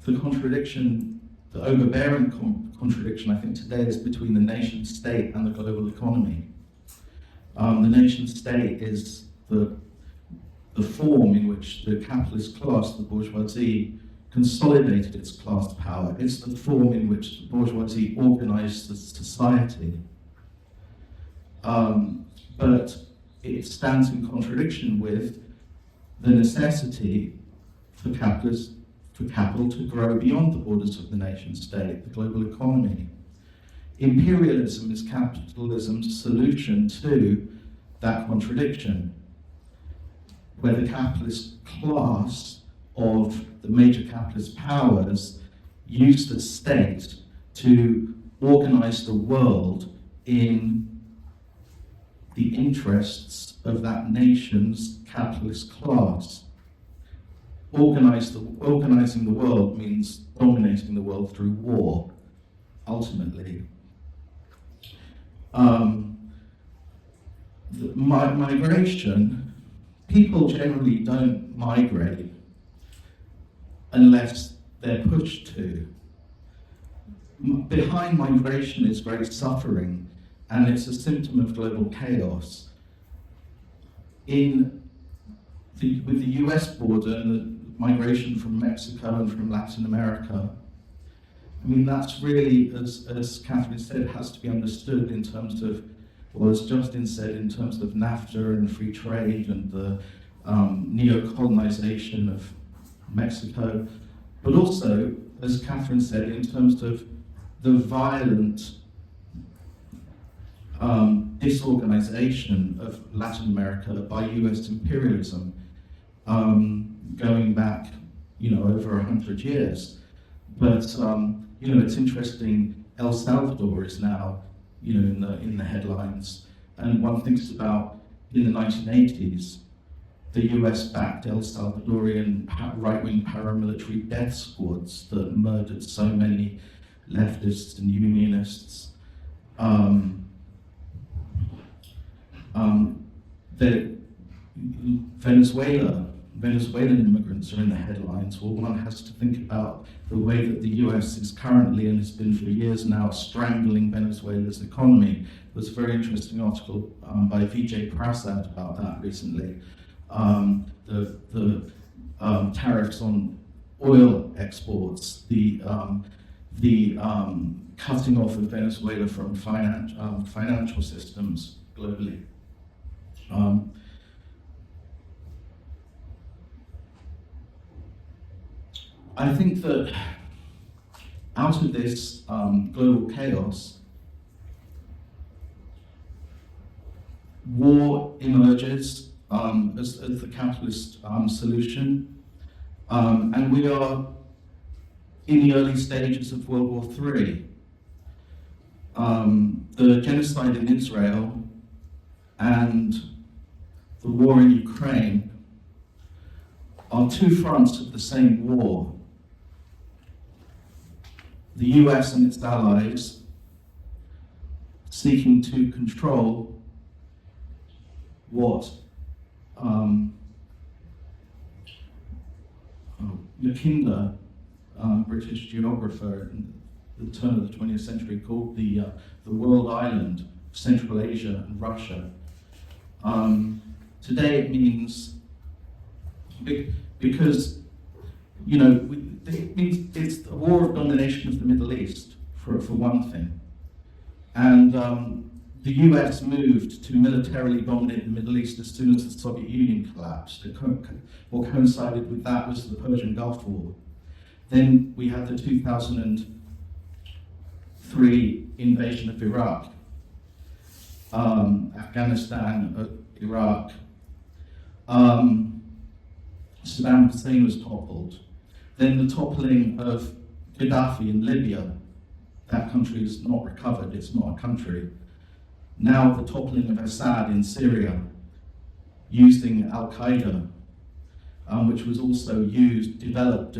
The overbearing contradiction, I think, today is between the nation state and the global economy. The nation state is the form in which the capitalist class, the bourgeoisie, consolidated its class power. It's the form in which the bourgeoisie organized the society. But it stands in contradiction with the necessity for capital to grow beyond the borders of the nation state, the global economy. Imperialism is capitalism's solution to that contradiction, where the capitalist class of the major capitalist powers use the state to organize the world in the interests of that nation's capitalist class. Organizing the world means dominating the world through war, ultimately. Migration, people generally don't migrate unless they're pushed to. Behind migration is great suffering, and it's a symptom of global chaos. With the US border and the migration from Mexico and from Latin America, I mean, that's really, as Kathryn said, has to be understood in terms of, well, as Justin said, in terms of NAFTA and free trade and the neo-colonization of Mexico, but also, as Kathryn said, in terms of the violent disorganization of Latin America by US imperialism, going back, over 100 years. But it's interesting. El Salvador is now, in the headlines, and one thinks about in the 1980s, the US backed El Salvadorian right-wing paramilitary death squads that murdered so many leftists and unionists. Venezuelan immigrants are in the headlines. Well, one has to think about the way that the US is currently, and has been for years now, strangling Venezuela's economy. There was a very interesting article by Vijay Prasad about that recently. The tariffs on oil exports, the cutting off of Venezuela from financial systems globally. I think that out of this global chaos, war emerges as the capitalist solution, and we are in the early stages of World War III. The genocide in Israel and the war in Ukraine are two fronts of the same war. The US and its allies seeking to control what Mackinder, British geographer in the turn of the 20th century, called the world island of Central Asia and Russia. Today it means, because it means it's a war of domination of the Middle East, for one thing. And the US moved to militarily dominate the Middle East as soon as the Soviet Union collapsed. What coincided with that was the Persian Gulf War. Then we had the 2003 invasion of Iraq, Afghanistan, Iraq. Saddam Hussein was toppled. Then the toppling of Gaddafi in Libya. That country is not recovered, it's not a country. Now the toppling of Assad in Syria, using Al-Qaeda, which was also developed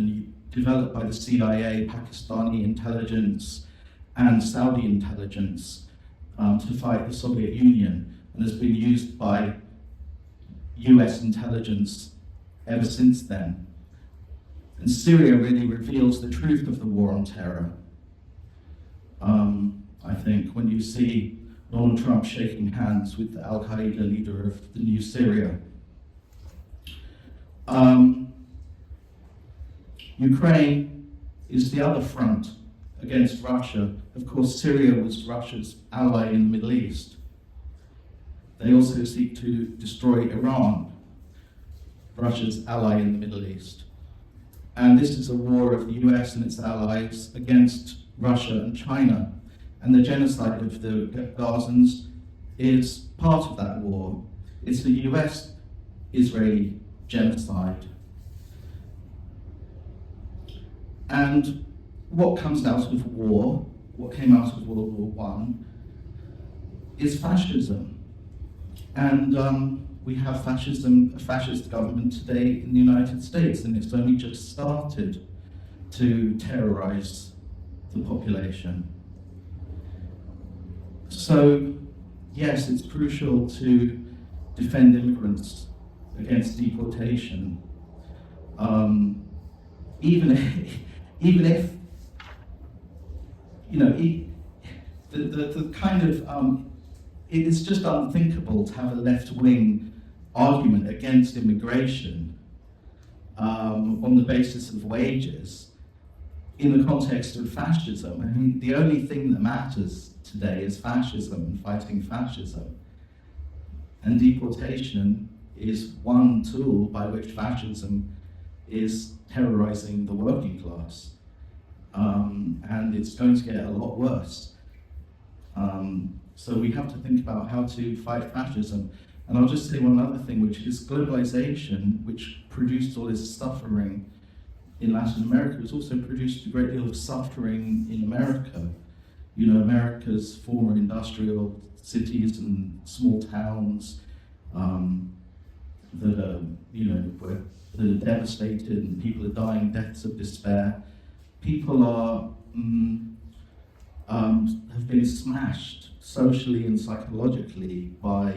by the CIA, Pakistani intelligence, and Saudi intelligence to fight the Soviet Union, and has been used by US intelligence ever since then. And Syria really reveals the truth of the war on terror. I think when you see Donald Trump shaking hands with the Al-Qaeda leader of the new Syria. Ukraine is the other front against Russia. Of course, Syria was Russia's ally in the Middle East. They also seek to destroy Iran, Russia's ally in the Middle East. And this is a war of the US and its allies against Russia and China. And the genocide of the Gazans is part of that war. It's the US-Israeli genocide. And what comes out of war, what came out of World War I, is fascism. And we have fascism, a fascist government today in the United States, and it's only just started to terrorize the population. So, yes, it's crucial to defend immigrants against deportation. Even if you know, the kind of it is just unthinkable to have a left-wing argument against immigration on the basis of wages in the context of fascism. I mean, the only thing that matters today is fascism and fighting fascism. And deportation is one tool by which fascism is terrorizing the working class. And it's going to get a lot worse. So we have to think about how to fight fascism. And I'll just say one other thing, which is globalization, which produced all this suffering in Latin America, has also produced a great deal of suffering in America. You know, America's former industrial cities and small towns that are, you know, that are devastated and people are dying deaths of despair. People are have been smashed socially and psychologically by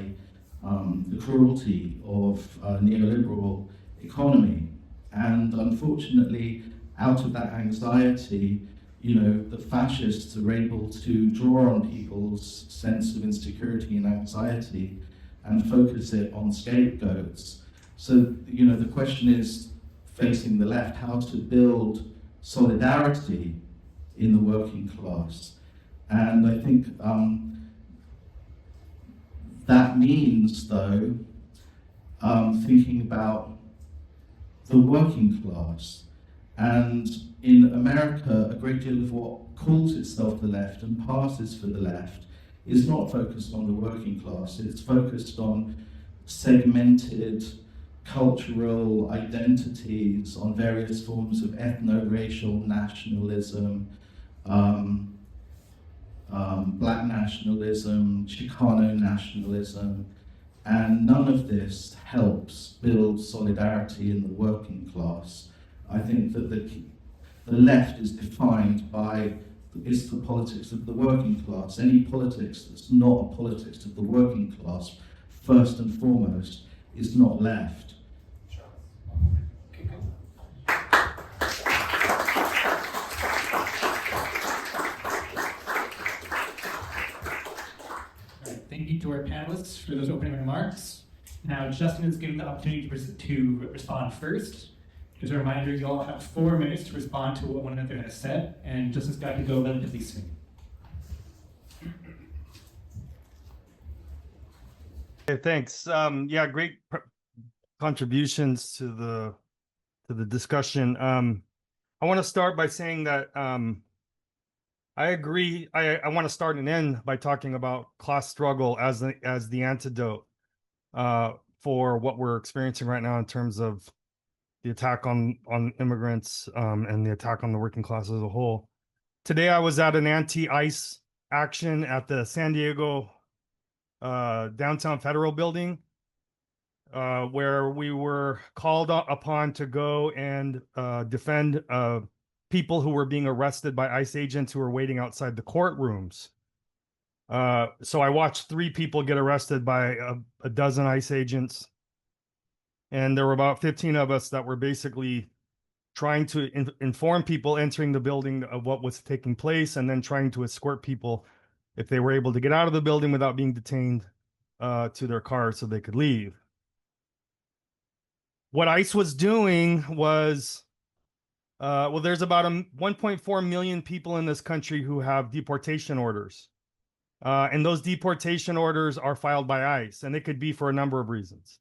the cruelty of neoliberal economy. And unfortunately, out of that anxiety, you know, the fascists are able to draw on people's sense of insecurity and anxiety and focus it on scapegoats. So, you know, the question is, facing the left, how to build solidarity in the working class. And I think that means, though, thinking about the working class. And in America, a great deal of what calls itself the left and passes for the left is not focused on the working class. It's focused on segmented cultural identities, on various forms of ethno-racial nationalism, black nationalism, Chicano nationalism, and none of this helps build solidarity in the working class. I think that the left is defined by it's the politics of the working class. Any politics that's not a politics of the working class, first and foremost, is not left. Thank you to our panelists for those opening remarks. Now, Justin is given the opportunity to respond first. Just a reminder, you all have 4 minutes to respond to what one another has said, and Justin's got to go relatively soon. Okay, thanks. Yeah, great contributions to the discussion. I want to start by saying that I agree. I want to start and end by talking about class struggle as the antidote for what we're experiencing right now in terms of the attack on immigrants and the attack on the working class as a whole. Today, I was at an anti-ICE action at the San Diego downtown Federal Building, where we were called upon to go and defend people who were being arrested by ICE agents who were waiting outside the courtrooms. So I watched 3 people get arrested by a dozen ICE agents. And there were about 15 of us that were basically trying to inform people entering the building of what was taking place, and then trying to escort people, if they were able to get out of the building without being detained, to their cars so they could leave. What ICE was doing was, well, there's about 1.4 million people in this country who have deportation orders. And those deportation orders are filed by ICE, and it could be for a number of reasons.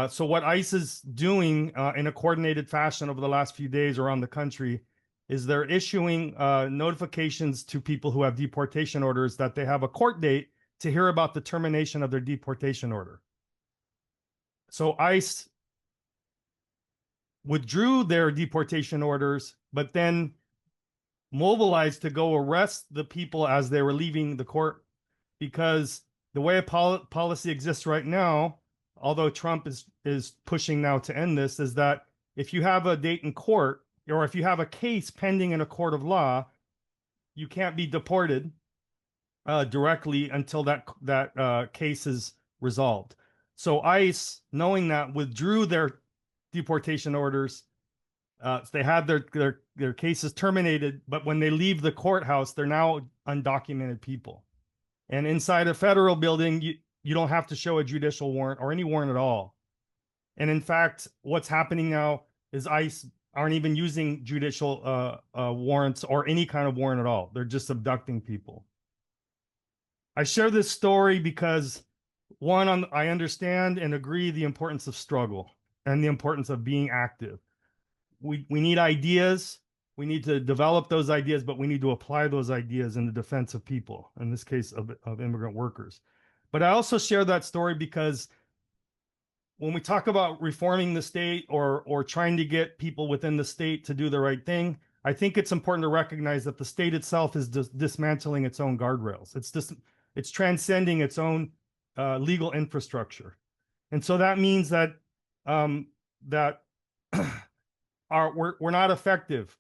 So what ICE is doing in a coordinated fashion over the last few days around the country is they're issuing notifications to people who have deportation orders that they have a court date to hear about the termination of their deportation order. So ICE withdrew their deportation orders, but then mobilized to go arrest the people as they were leaving the court, because the way a policy exists right now, although Trump is pushing now to end this, is that if you have a date in court, or if you have a case pending in a court of law, you can't be deported directly until that case is resolved. So ICE, knowing that, withdrew their deportation orders. They had their cases terminated, but when they leave the courthouse, they're now undocumented people. And inside a federal building, you don't have to show a judicial warrant or any warrant at all. And in fact, what's happening now is ICE aren't even using judicial warrants or any kind of warrant at all. They're just abducting people. I share this story because, one, I understand and agree the importance of struggle and the importance of being active. We need ideas. We need to develop those ideas, but we need to apply those ideas in the defense of people, in this case of immigrant workers. But I also share that story because when we talk about reforming the state or trying to get people within the state to do the right thing, I think it's important to recognize that the state itself is dismantling its own guardrails. It's transcending its own legal infrastructure. And so that means that we're not effective.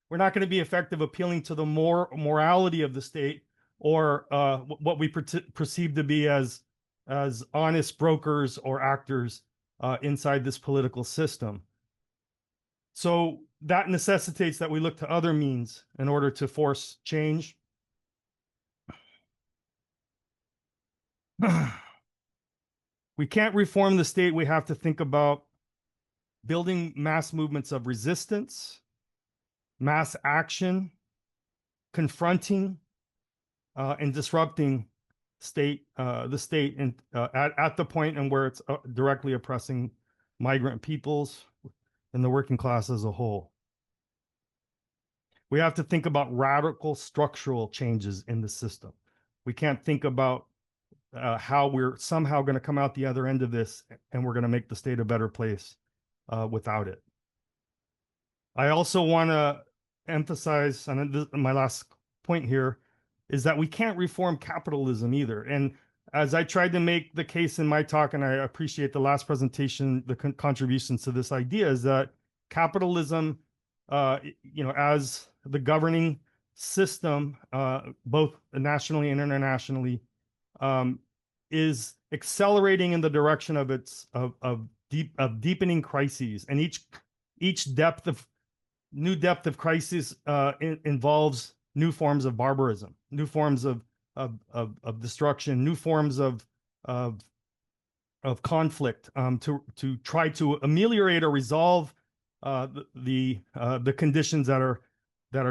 We're not going to be effective appealing to the morality of the state or what we perceive to be as honest brokers or actors inside this political system. So that necessitates that we look to other means in order to force change. We can't reform the state. We have to think about building mass movements of resistance, mass action, confronting and disrupting the state at the point and where it's directly oppressing migrant peoples and the working class as a whole. We have to think about radical structural changes in the system. We can't think about how we're somehow going to come out the other end of this and we're going to make the state a better place without it. I also want to emphasize, and my last point here, is that we can't reform capitalism either. And as I tried to make the case in my talk, and I appreciate the last presentation, the contributions to this idea, is that capitalism, as the governing system, both nationally and internationally, is accelerating in the direction of deepening crises, and each new depth of crisis involves new forms of barbarism, new forms of destruction, new forms of conflict, to try to ameliorate or resolve the conditions that are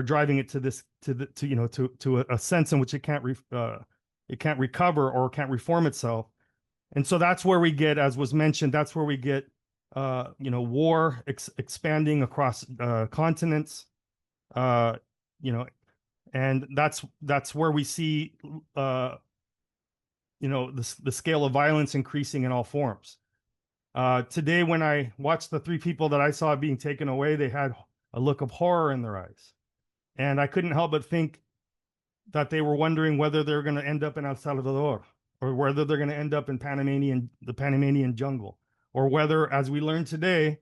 driving it to a sense in which it can't recover or can't reform itself. And so that's where we get, as was mentioned, that's where we get war expanding across continents, and that's where we see the scale of violence increasing in all forms. Today, when I watched the 3 people that I saw being taken away, they had a look of horror in their eyes, and I couldn't help but think that they were wondering whether they're going to end up in El Salvador, or whether they're going to end up in the Panamanian jungle, or whether, as we learned today,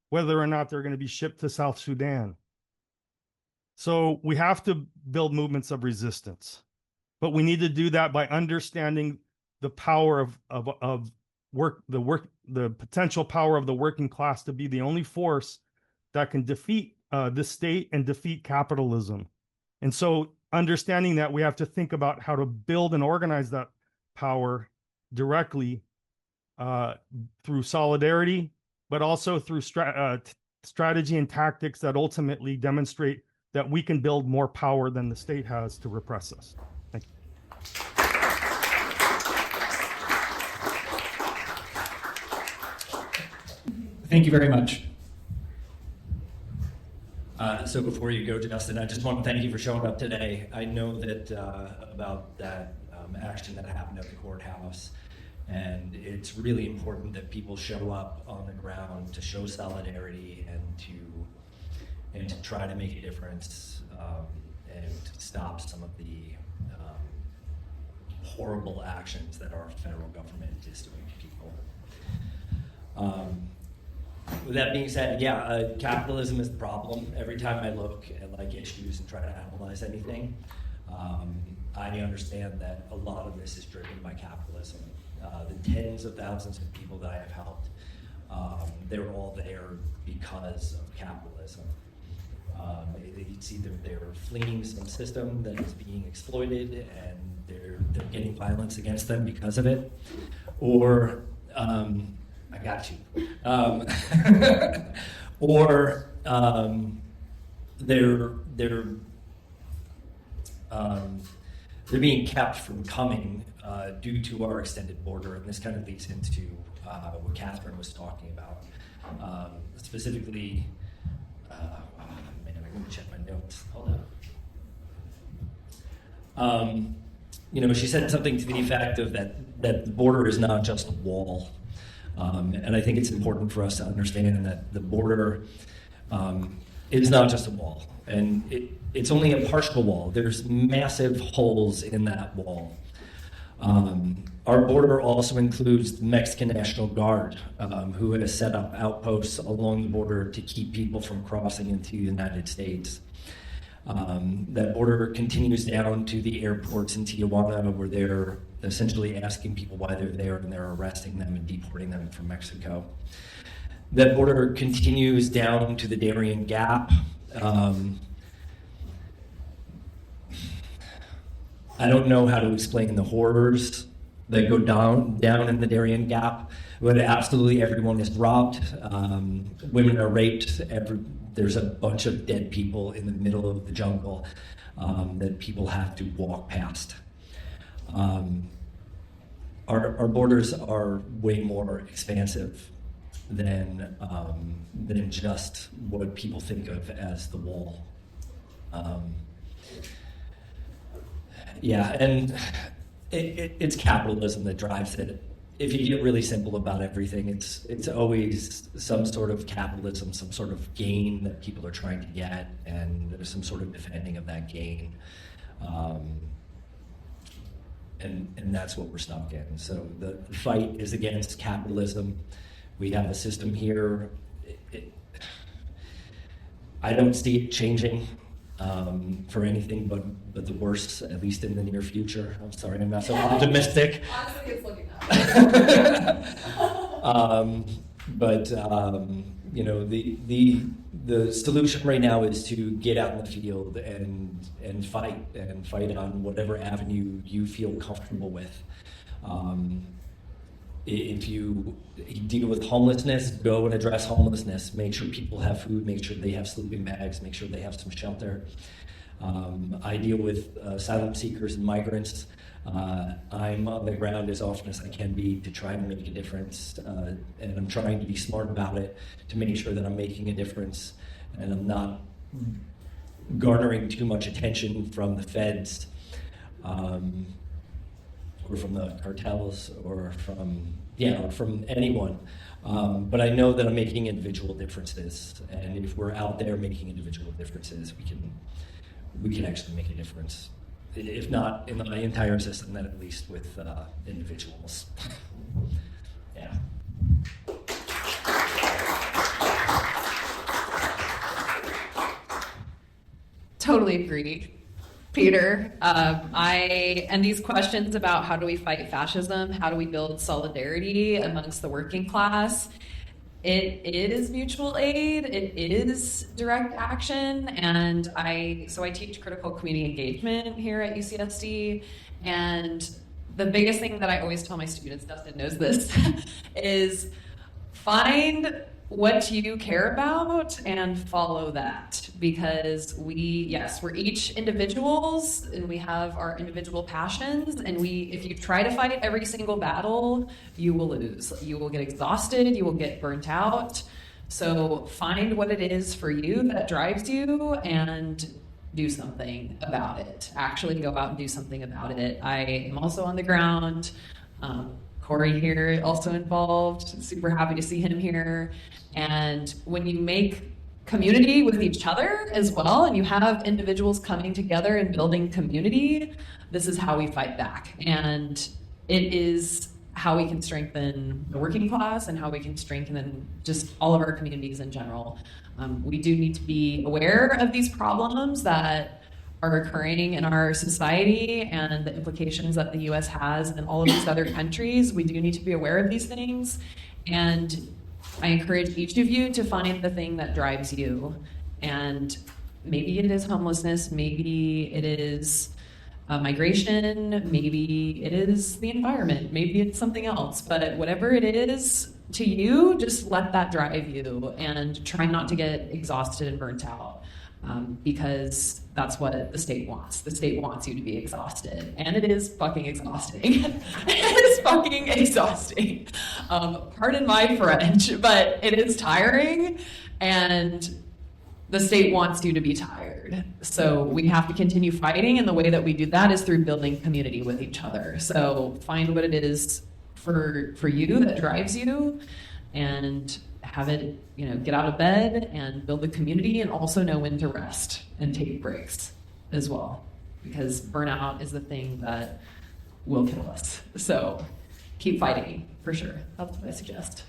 whether or not they're going to be shipped to South Sudan. So we have to build movements of resistance, but we need to do that by understanding the power of the potential power of the working class to be the only force that can defeat the state and defeat capitalism. And so understanding that, we have to think about how to build and organize that power directly through solidarity, but also through strategy and tactics that ultimately demonstrate that we can build more power than the state has to repress us. Thank you. Thank you very much. So before you go, Justin, I just want to thank you for showing up today. I know that about that action that happened at the courthouse, and it's really important that people show up on the ground to show solidarity and to try to make a difference and to stop some of the horrible actions that our federal government is doing to people. With that being said, yeah, capitalism is the problem. Every time I look at like issues and try to analyze anything, I understand that a lot of this is driven by capitalism. The tens of thousands of people that I have helped, they're all there because of capitalism. It's either they're fleeing some system that is being exploited and they're getting violence against them because of it, or I got you. Or they're being kept from coming due to our extended border, and this kind of leads into what Kathryn was talking about. Specifically, man, I'm going to check my notes. Hold up. She said something to the effect of that the border is not just a wall. And I think it's important for us to understand that the border is not just a wall, and it's only a partial wall. There's massive holes in that wall. Our border also includes the Mexican National Guard, who has set up outposts along the border to keep people from crossing into the United States. That border continues down to the airports in Tijuana, where they're essentially asking people why they're there, and they're arresting them and deporting them from Mexico. That border continues down to the Darien Gap. I don't know how to explain the horrors that go down in the Darien Gap, but absolutely everyone is robbed. Women are raped. There's a bunch of dead people in the middle of the jungle that people have to walk past. Our borders are way more expansive than just what people think of as the wall. And it's capitalism that drives it. If you get really simple about everything, it's always some sort of capitalism, some sort of gain that people are trying to get, and there's some sort of defending of that gain. And that's what we're stuck in. So the fight is against capitalism. We have a system here. I don't see it changing for anything but the worse, at least in the near future. I'm sorry, I'm not so optimistic. Honestly, it's looking up. The solution right now is to get out in the field and fight on whatever avenue you feel comfortable with. If you deal with homelessness, go and address homelessness. Make sure people have food, make sure they have sleeping bags, make sure they have some shelter. I deal with asylum seekers and migrants. I'm on the ground as often as I can be to try and make a difference, and I'm trying to be smart about it to make sure that I'm making a difference and I'm not garnering too much attention from the feds or from the cartels or from anyone. But I know that I'm making individual differences, and if we're out there making individual differences, we can actually make a difference. If not in the entire system, then at least with individuals. Yeah. Totally agree, Peter. And these questions about how do we fight fascism, how do we build solidarity amongst the working class, it is mutual aid, it is direct action, and I teach critical community engagement here at UCSD, and the biggest thing that I always tell my students, Dustin knows this, is find what you care about and follow that, because we're each individuals and we have our individual passions, and if you try to fight every single battle, you will lose. You will get exhausted, you will get burnt out. So find what it is for you that drives you and do something about it. Actually go out and do something about it. I am also on the ground. Corey here also involved. Super happy to see him here. And when you make community with each other as well, and you have individuals coming together and building community, this is how we fight back. And it is how we can strengthen the working class and how we can strengthen just all of our communities in general. We do need to be aware of these problems that are occurring in our society and the implications that the US has in all of these other countries. We do need to be aware of these things. And I encourage each of you to find the thing that drives you. And maybe it is homelessness, maybe it is migration, maybe it is the environment, maybe it's something else. But whatever it is to you, just let that drive you and try not to get exhausted and burnt out. Because that's what the state wants. The state wants you to be exhausted. And it is fucking exhausting. It is fucking exhausting. Pardon my French, but it is tiring. And the state wants you to be tired. So we have to continue fighting. And the way that we do that is through building community with each other. So find what it is for you that drives you and have it, get out of bed and build the community, and also know when to rest and take breaks as well, because burnout is the thing that will kill us. So keep fighting, for sure. That's what I suggest.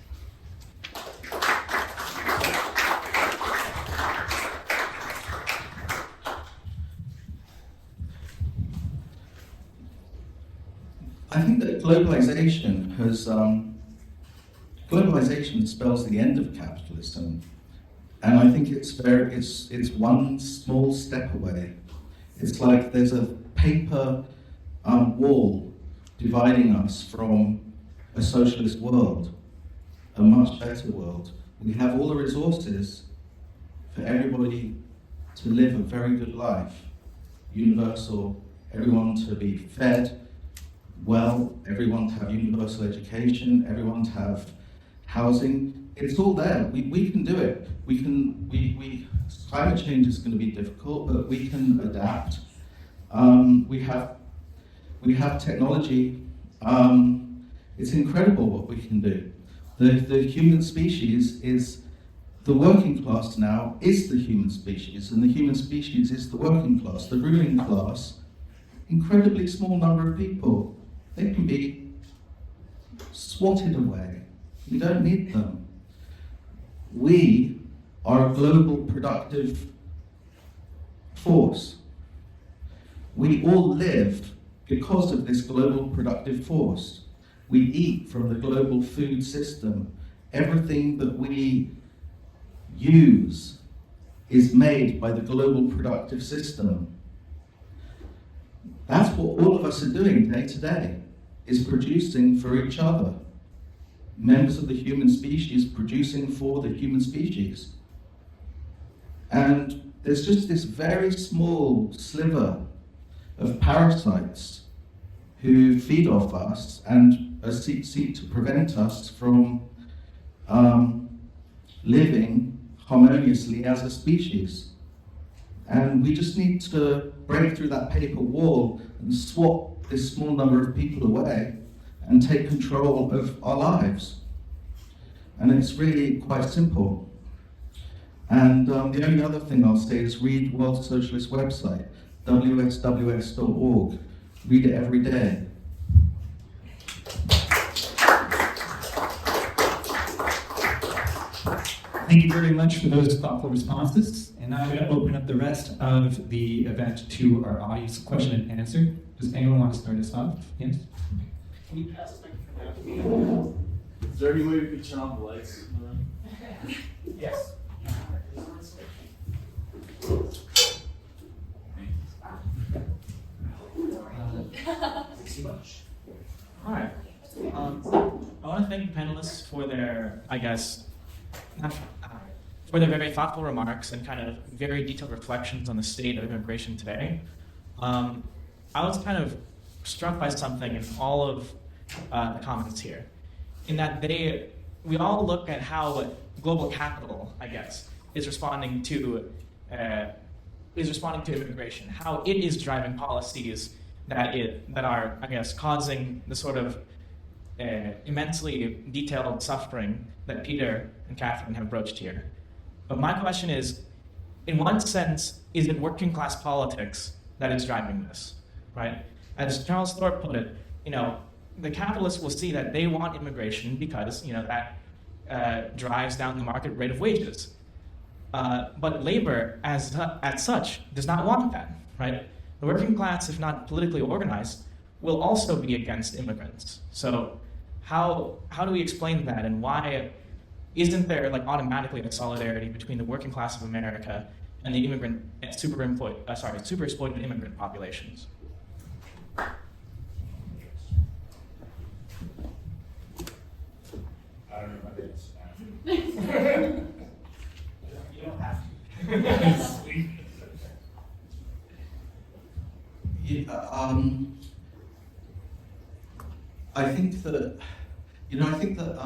I think that globalization spells the end of capitalism, and I think it's one small step away. It's like there's a paper wall dividing us from a socialist world, a much better world. We have all the resources for everybody to live a very good life, universal, everyone to be fed well, everyone to have universal education, everyone to have housing. It's all there. We can do it. Climate change is going to be difficult, but we can adapt. We have technology. It's incredible what we can do. The human species is the working class now is the human species, and the human species is the working class, the ruling class. Incredibly small number of people. They can be swatted away. We don't need them. We are a global productive force. We all live because of this global productive force. We eat from the global food system. Everything that we use is made by the global productive system. That's what all of us are doing day to day, is producing for each other. Members of the human species producing for the human species. And there's just this very small sliver of parasites who feed off us and seek to prevent us from living harmoniously as a species. And we just need to break through that paper wall and swat this small number of people away and take control of our lives. And it's really quite simple. And the only other thing I'll say is read World Socialist website, wsws.org. Read it every day. Thank you very much for those thoughtful responses. And now I'm going to open up the rest of the event to our audience question and answer. Does anyone want to start us off? Yes? Can you pass the microphone? Is there any way we could turn off the lights? Yes. Thanks so much. Hi. I want to thank the panelists for their, for their very thoughtful remarks and kind of very detailed reflections on the state of immigration today. I was kind of struck by something in all of the comments here, in that we all look at how global capital, is responding to immigration, how it is driving policies that are, causing the sort of immensely detailed suffering that Peter and Kathryn have broached here. But my question is, in one sense, is it working class politics that is driving this, right? As Charles Thorpe put it, the capitalists will see that they want immigration because, that drives down the market rate of wages. But labor, as such, does not want that, right? The working class, if not politically organized, will also be against immigrants. So how do we explain that, and why isn't there automatically a solidarity between the working class of America and the immigrant super exploited immigrant populations? I don't know if I did. You don't have to. I think that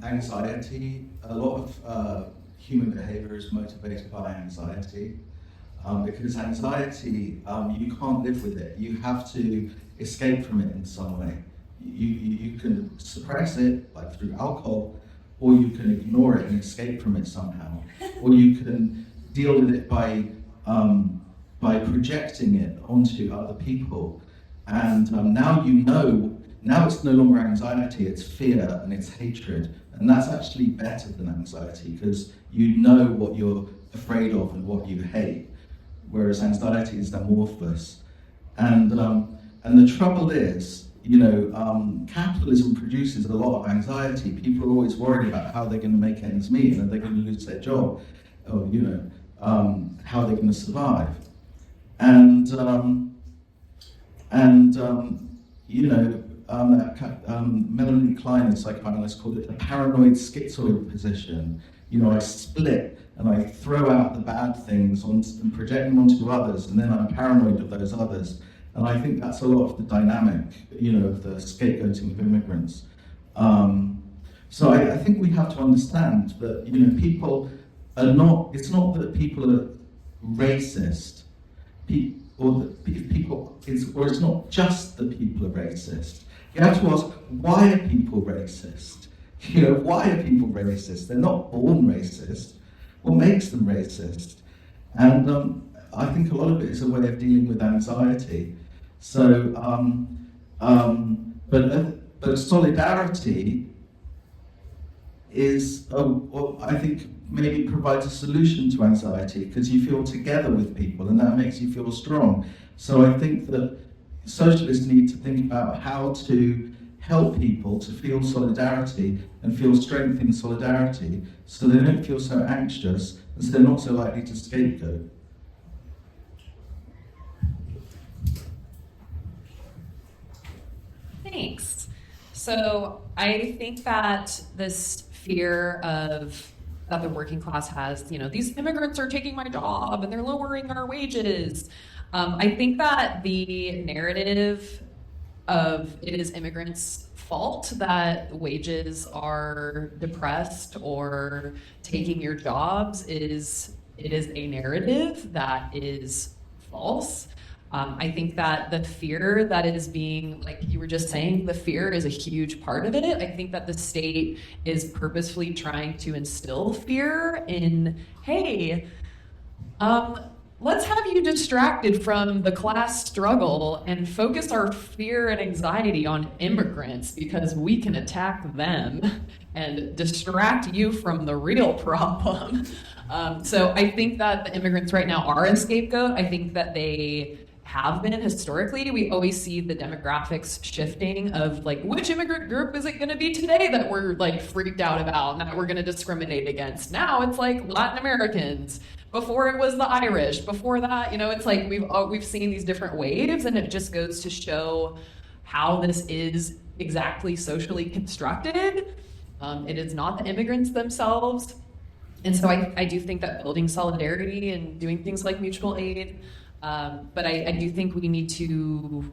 anxiety, a lot of human behavior is motivated by anxiety, because anxiety, you can't live with it. You have to escape from it in some way. You can suppress it, like through alcohol, or you can ignore it and escape from it somehow, or you can deal with it by projecting it onto other people. And now it's no longer anxiety, it's fear and it's hatred. And that's actually better than anxiety, because you know what you're afraid of and what you hate, whereas anxiety is amorphous. And the trouble is, capitalism produces a lot of anxiety. People are always worried about how they're going to make ends meet, and are they going to lose their job, or how they're going to survive. Melanie Klein, a psychoanalyst, called it the paranoid schizoid position. I split and I throw out the bad things and project them onto others, and then I'm paranoid of those others. And I think that's a lot of the dynamic, of the scapegoating of immigrants. So I think we have to understand that, people are not, it's not that people are racist, or it's not just that people are racist. You have to ask, why are people racist? Why are people racist? They're not born racist. What makes them racist? And I think a lot of it is a way of dealing with anxiety. So, but solidarity is, I think, maybe provides a solution to anxiety, because you feel together with people and that makes you feel strong. So I think that socialists need to think about how to help people to feel solidarity and feel strength in solidarity, so they don't feel so anxious and so they're not so likely to scapegoat. Thanks. So I think that this fear that the working class has, these immigrants are taking my job and they're lowering our wages. I think that the narrative of it is immigrants' fault that wages are depressed or taking your jobs is a narrative that is false. I think that the fear that is being, like you were just saying, the fear is a huge part of it. I think that the state is purposefully trying to instill fear in, hey, let's have you distracted from the class struggle and focus our fear and anxiety on immigrants because we can attack them and distract you from the real problem. So I think that the immigrants right now are a scapegoat. I think that they have been historically. We always see the demographics shifting of which immigrant group is it going to be today that we're freaked out about and that we're going to discriminate against. Now it's Latin Americans. Before it was the Irish. Before that, it's we've seen these different waves, and it just goes to show how this is exactly socially constructed. It is not the immigrants themselves. And so I do think that building solidarity and doing things like mutual aid, but I do think we need to,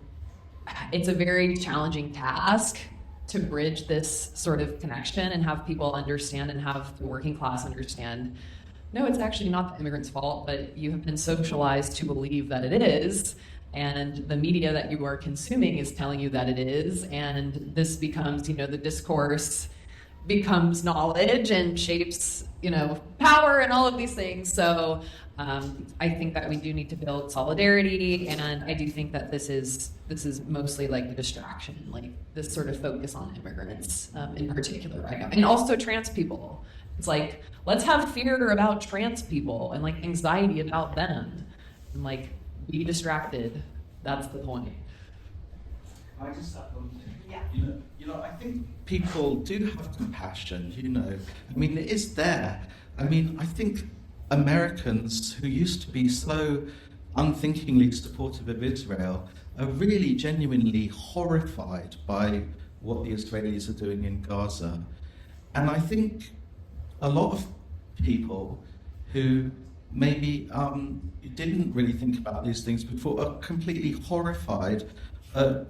it's a very challenging task to bridge this sort of connection and have people understand and have the working class understand, no, it's actually not the immigrants' fault, but you have been socialized to believe that it is, and the media that you are consuming is telling you that it is, and this becomes, the discourse becomes knowledge and shapes, power and all of these things. So I think that we do need to build solidarity, and I do think that this is mostly like the distraction, like this sort of focus on immigrants in particular right now, and also trans people. It's like, let's have fear about trans people and like anxiety about them, and like be distracted. That's the point. I just have Yeah. I think people do have compassion, I mean, it is there. I mean, I think Americans who used to be so unthinkingly supportive of Israel are really genuinely horrified by what the Israelis are doing in Gaza. And I think a lot of people who maybe didn't really think about these things before are completely horrified at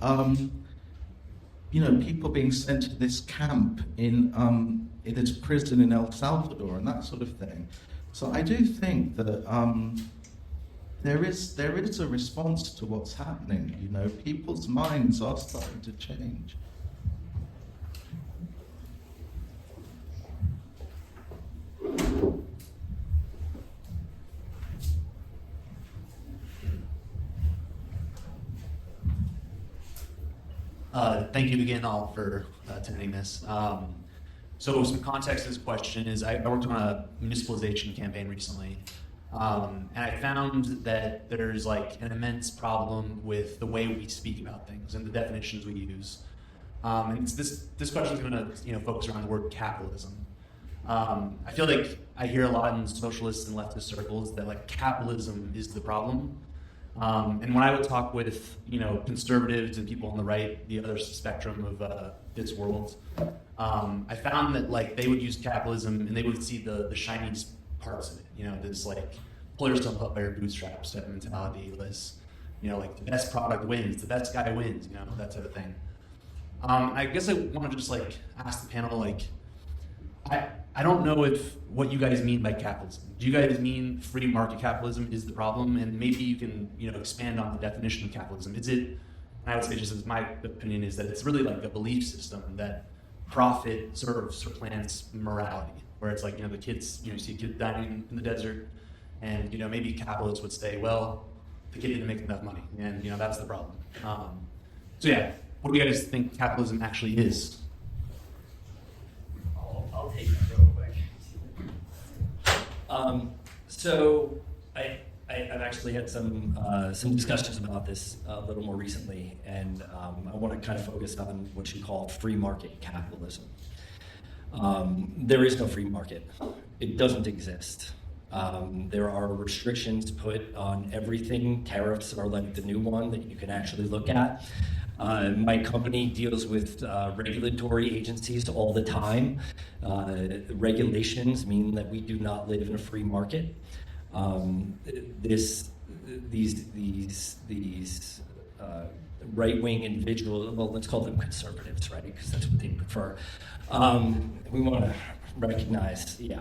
people being sent to this camp in this prison in El Salvador and that sort of thing. So I do think that there is a response to what's happening. People's minds are starting to change. Thank you again all for attending this. So some context to this question is I worked on a municipalization campaign recently, and I found that there's like an immense problem with the way we speak about things and the definitions we use. And this question is going to focus around the word capitalism. I feel like I hear a lot in socialist and leftist circles that like capitalism is the problem. And when I would talk with, conservatives and people on the right, the other spectrum of this world, I found that like they would use capitalism and they would see the shiny parts of it, this like pull yourself up by your bootstraps type of mentality, this, like the best product wins, the best guy wins, that type of thing. I guess I want to just like ask the panel, like, I don't know what you guys mean by capitalism. Do you guys mean free market capitalism is the problem? And maybe you can, expand on the definition of capitalism. Is it, and I would say just as my opinion is that it's really like a belief system that profit sort of supplants morality, where it's like, the kids, you see a kid dying in the desert, and, maybe capitalists would say, well, the kid didn't make enough money, and, that's the problem. So yeah, what do you guys think capitalism actually is? I'll take that real quick. So I've actually had some discussions about this a little more recently, and I want to kind of focus on what you call free market capitalism. There is no free market. It doesn't exist. There are restrictions put on everything. Tariffs are like the new one that you can actually look at. My company deals with regulatory agencies all the time. Regulations mean that we do not live in a free market. These right-wing individuals, well, let's call them conservatives, right? Because that's what they prefer. We want to recognize, yeah.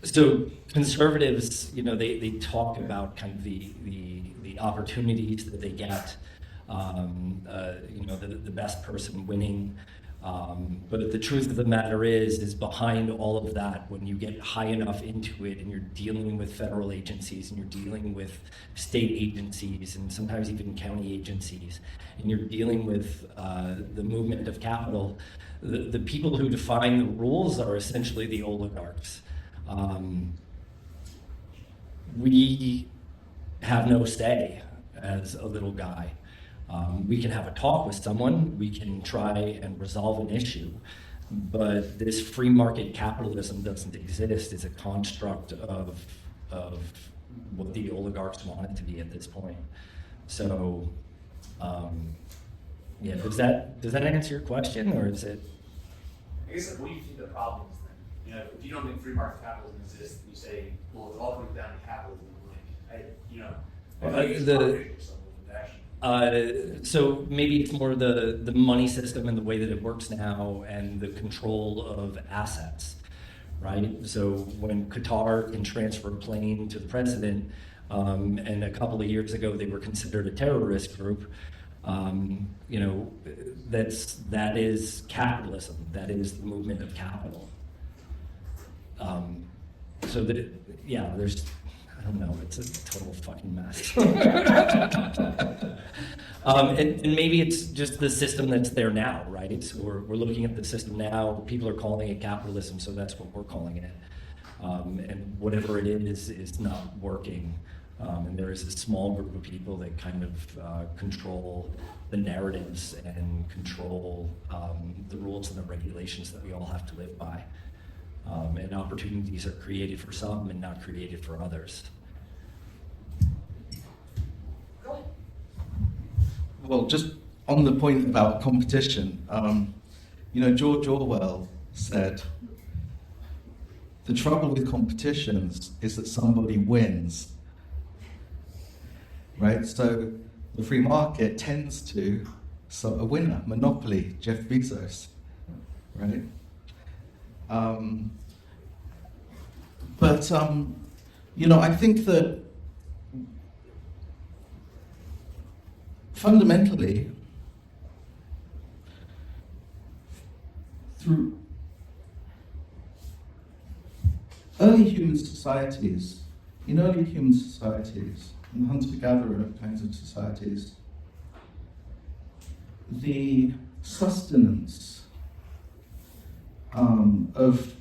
So conservatives, they talk about kind of the opportunities that they get. The best person winning. But the truth of the matter is behind all of that, when you get high enough into it and you're dealing with federal agencies and you're dealing with state agencies and sometimes even county agencies, and you're dealing with the movement of capital, the people who define the rules are essentially the oligarchs. We have no say as a little guy. We can have a talk with someone, we can try and resolve an issue, but this free market capitalism doesn't exist. It's a construct of what the oligarchs want it to be at this point. So, yeah, does that answer your question, or is it? I guess, what do you think the problem is then? If you don't think free market capitalism exists, and you say, well, it all comes down to capitalism, So maybe it's more the money system and the way that it works now and the control of assets, right? So when Qatar can transfer a plane to the president, and a couple of years ago they were considered a terrorist group, You know, that is capitalism. That is the movement of capital. So that, yeah, there's, I don't know, it's a total fucking mess. And maybe it's just the system that's there now, right? So we're looking at the system now. People are calling it capitalism, so that's what we're calling it. And whatever it is not working. And there is a small group of people that kind of control the narratives and control the rules and the regulations that we all have to live by. And opportunities are created for some and not created for others. Well, just on the point about competition, you know, George Orwell said, the trouble with competitions is that somebody wins. Right, so the free market tends to, so a winner, monopoly, Jeff Bezos, right? But you know, I think that fundamentally, through early human societies, in hunter-gatherer kinds of societies, the sustenance of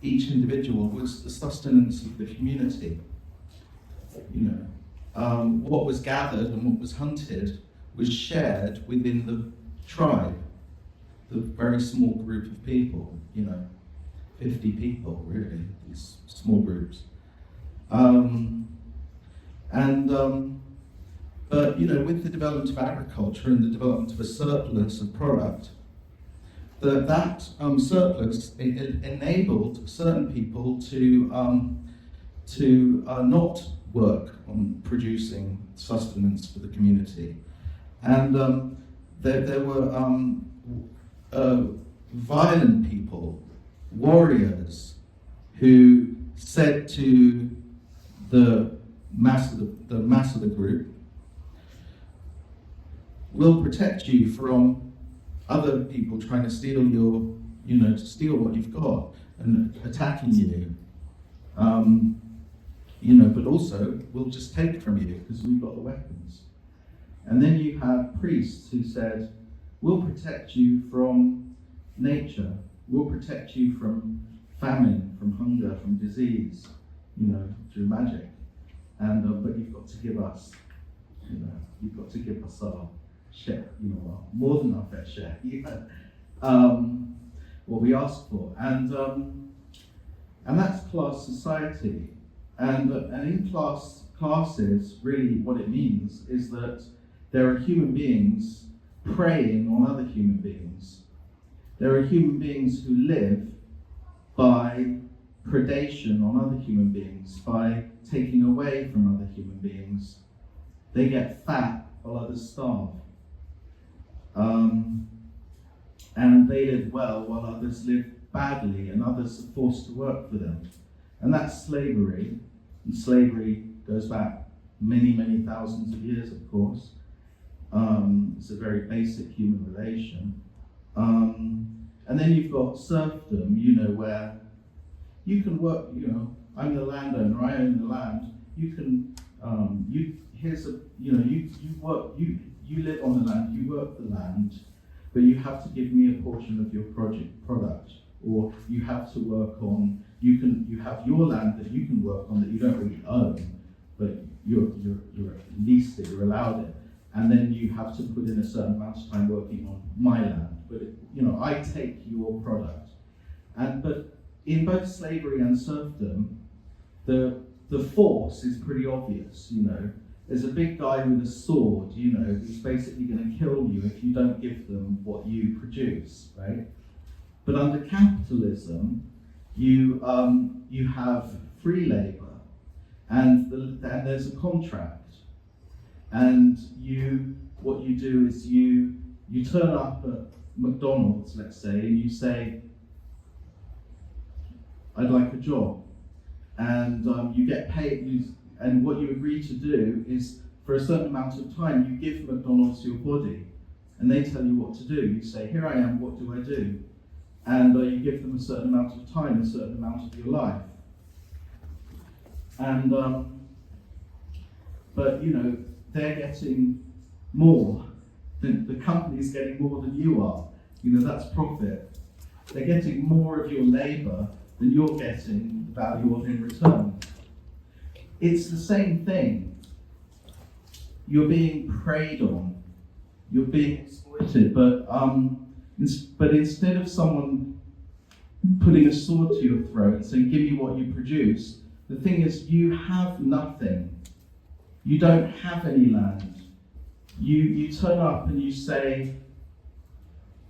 each individual was the sustenance of the community. You know, what was gathered and what was hunted was shared within the tribe, the very small group of people. You know, 50 people really, these small groups. But you know, with the development of agriculture and the development of a surplus of product, that surplus enabled certain people to not work on producing sustenance for the community, and there were violent people, warriors, who said to the mass of the group, "We'll protect you from other people trying to steal to steal what you've got and attacking you. But also we'll just take it from you because we've got the weapons." And then you have priests who said, "We'll protect you from nature. We'll protect you from famine, from hunger, from disease, through magic. And but you've got to give us, our share, more than our fair share, what we ask for." And that's class society. And in classes, really what it means is that there are human beings preying on other human beings. There are human beings who live by predation on other human beings, by taking away from other human beings. They get fat while others starve. And they live well while others live badly, and others are forced to work for them. And that's slavery. And slavery goes back many, many thousands of years, of course. It's a very basic human relation. And then you've got serfdom, where you can work, I'm the landowner, I own the land. You can, you live on the land, you work the land, but you have to give me a portion of your product, or you have to work on, you have your land that you can work on that you don't really own, but you're leased it, you're allowed it, and then you have to put in a certain amount of time working on my land. But I take your product, but in both slavery and serfdom, the force is pretty obvious. There's a big guy with a sword, who's basically going to kill you if you don't give them what you produce, right? But under capitalism, you have free labor, and there's a contract, and what you do is you turn up at McDonald's, let's say, and you say, "I'd like a job," and you get paid. And what you agree to do is for a certain amount of time, you give McDonald's your body, and they tell you what to do. You say, here I am, what do I do? And you give them a certain amount of time, a certain amount of your life. And, but you know, they're getting more. The company's getting more than you are. You know, that's profit. They're getting more of your labour than you're getting the value of in return. It's the same thing. You're being preyed on. You're being exploited, but instead of someone putting a sword to your throat and saying, give me what you produce, the thing is, you have nothing. You don't have any land. You turn up and you say,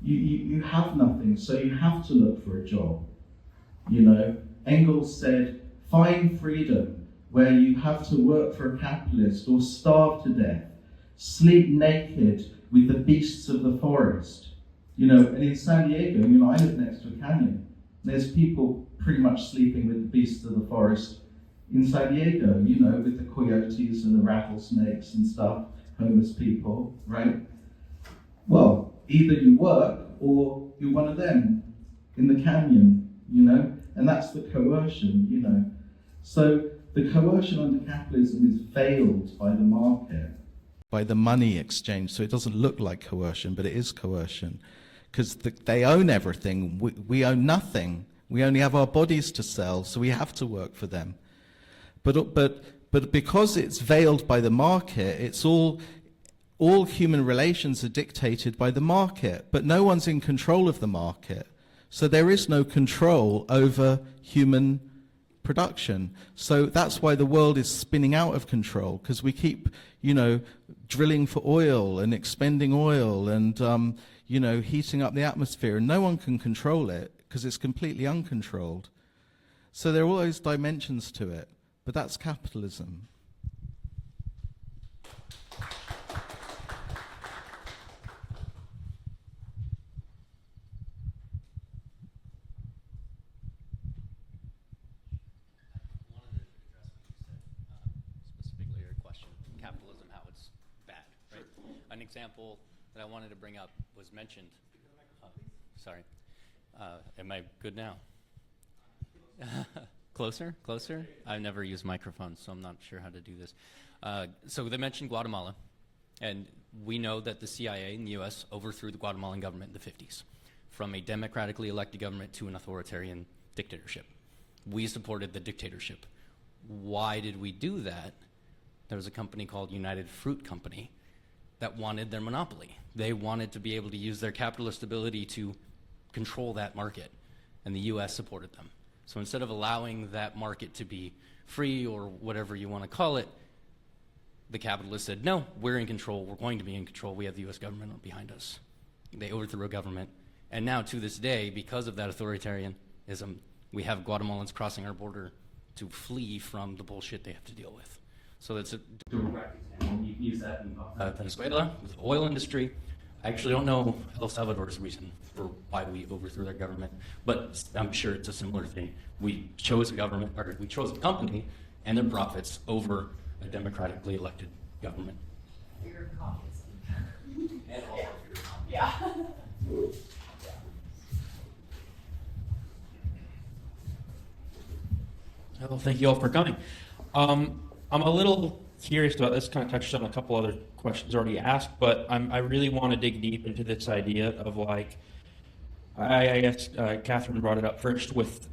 you have nothing, so you have to look for a job. You know, Engels said, find freedom where you have to work for a capitalist or starve to death, sleep naked with the beasts of the forest. You know, and in San Diego, you know, I live next to a canyon. There's people pretty much sleeping with the beasts of the forest in San Diego, you know, with the coyotes and the rattlesnakes and stuff, homeless people, right? Well, either you work or you're one of them in the canyon, you know, and that's the coercion, you know. So the coercion under capitalism is veiled by the market, by the money exchange, so it doesn't look like coercion, but it is coercion, because they own everything. We own nothing. We only have our bodies to sell, so we have to work for them. But because it's veiled by the market, it's all human relations are dictated by the market, but no one's in control of the market. So there is no control over human production. So that's why the world is spinning out of control, because we keep, you know, drilling for oil and expending oil and, you know, heating up the atmosphere, and no one can control it because it's completely uncontrolled. So there are all those dimensions to it, but that's capitalism. An example that I wanted to bring up was mentioned. Sorry. Am I good now? Closer? I've never used microphones, so I'm not sure how to do this. So they mentioned Guatemala, and we know that the CIA in the U.S. overthrew the Guatemalan government in the 50s, from a democratically elected government to an authoritarian dictatorship. We supported the dictatorship. Why did we do that? There was a company called United Fruit Company that wanted their monopoly. They wanted to be able to use their capitalist ability to control that market, and the US supported them. So instead of allowing that market to be free or whatever you want to call it, the capitalists said, no, we're in control, we're going to be in control, we have the US government behind us. They overthrew a government, and now to this day, because of that authoritarianism, we have Guatemalans crossing our border to flee from the bullshit they have to deal with. So that's a direct example. You can use that in Venezuela, with the oil industry. I actually don't know El Salvador's reason for why we overthrew their government, but I'm sure it's a similar thing. We chose a government, or we chose a company and their profits over a democratically elected government. Fear of communism. And also fear of communism. Yeah. Well, thank you all for coming. I'm a little curious about this, kind of touched on a couple other questions already asked, but I really want to dig deep into this idea of, like, I guess Kathryn brought it up first with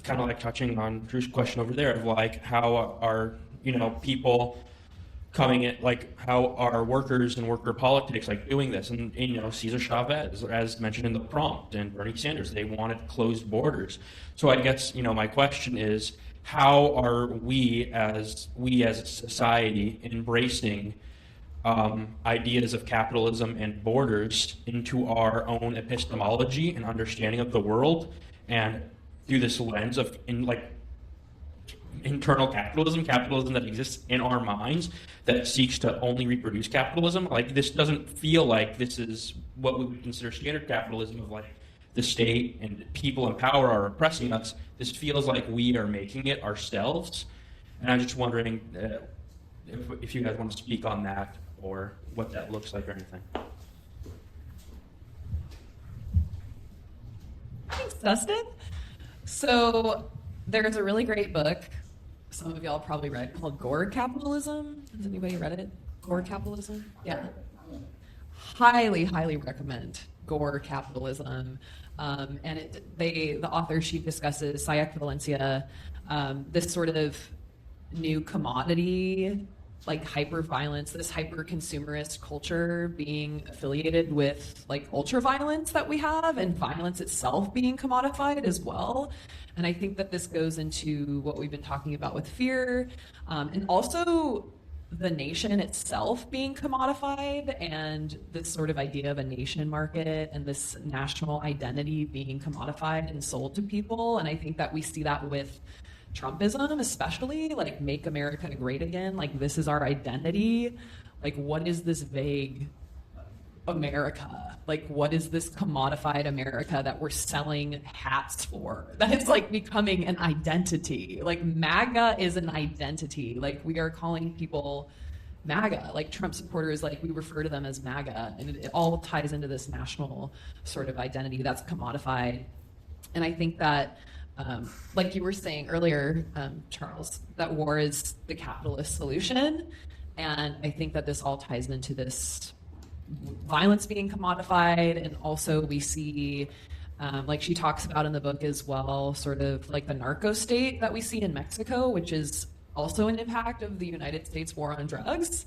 kind of like touching on Drew's question over there of, like, how are, you know, people coming in, like, how are workers and worker politics, like, doing this? And you know, Cesar Chavez, as mentioned in the prompt, and Bernie Sanders, they wanted closed borders. So I guess, you know, my question is, how are we as a society embracing ideas of capitalism and borders into our own epistemology and understanding of the world, and through this lens of internal capitalism that exists in our minds that seeks to only reproduce capitalism? Like, this doesn't feel like this is what we would consider standard capitalism of like the state and people in power are oppressing us. This feels like we are making it ourselves. And I'm just wondering if you guys want to speak on that or what that looks like or anything. Thanks, Dustin. So there's a really great book, some of y'all probably read, called Gore Capitalism. Has anybody read it? Gore Capitalism? Yeah. Highly, highly recommend Gore Capitalism. And the author, she discusses Sayek Valencia, this sort of new commodity, like hyper-violence, this hyper-consumerist culture being affiliated with like ultra-violence that we have, and violence itself being commodified as well. And I think that this goes into what we've been talking about with fear, and also the nation itself being commodified, and this sort of idea of a nation market and this national identity being commodified and sold to people. And I think that we see that with Trumpism, especially, like Make America Great Again, like this is our identity. Like what is this vague America? Like what is this commodified America that we're selling hats for? That is like becoming an identity. Like MAGA is an identity. Like we are calling people MAGA, like Trump supporters, like we refer to them as MAGA, and it all ties into this national sort of identity that's commodified. And I think that like you were saying earlier, Charles, that war is the capitalist solution. And I think that this all ties into this violence being commodified. And also we see, like she talks about in the book as well, sort of like the narco state that we see in Mexico, which is also an impact of the United States war on drugs.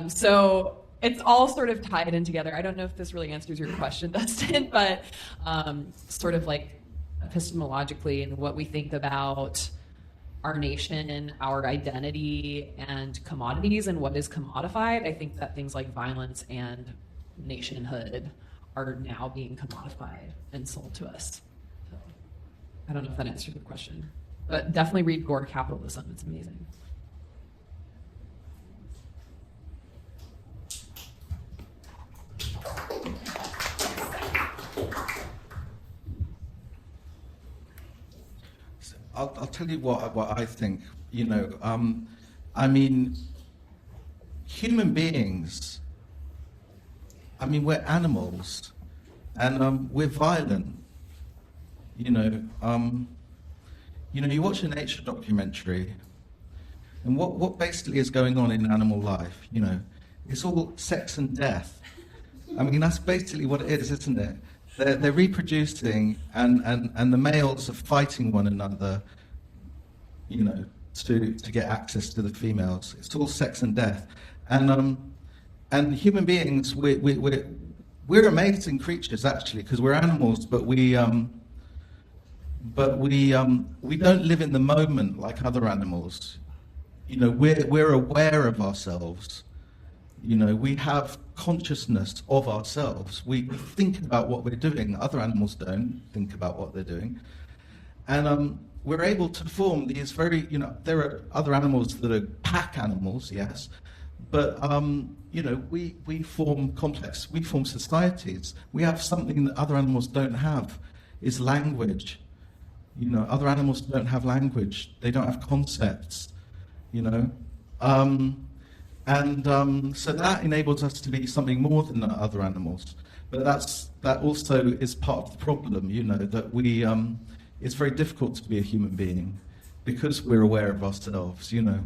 So it's all sort of tied in together. I don't know if this really answers your question, Dustin, but sort of like epistemologically and what we think about our nation, our identity, and commodities and what is commodified, I think that things like violence and nationhood are now being commodified and sold to us. So, I don't know if that answers the question, but definitely read Gore Capitalism. It's amazing. I'll tell you what I think. You know, I mean, human beings. I mean, we're animals, and we're violent. You know, you watch a nature documentary, and what basically is going on in animal life? You know, it's all sex and death. I mean, that's basically what it is, isn't it? They're reproducing, and the males are fighting one another, you know, to get access to the females. It's all sex and death, and human beings, we're amazing creatures actually, because we're animals, but we don't live in the moment like other animals. You know, we're aware of ourselves. You know, we have consciousness of ourselves. We think about what we're doing. Other animals don't think about what they're doing. And we're able to form these very, you know, there are other animals that are pack animals, yes, but, you know, we form we form societies. We have something that other animals don't have, is language. You know, other animals don't have language. They don't have concepts, you know. So that enables us to be something more than other animals. But that also is part of the problem, you know, that we, it's very difficult to be a human being because we're aware of ourselves, you know.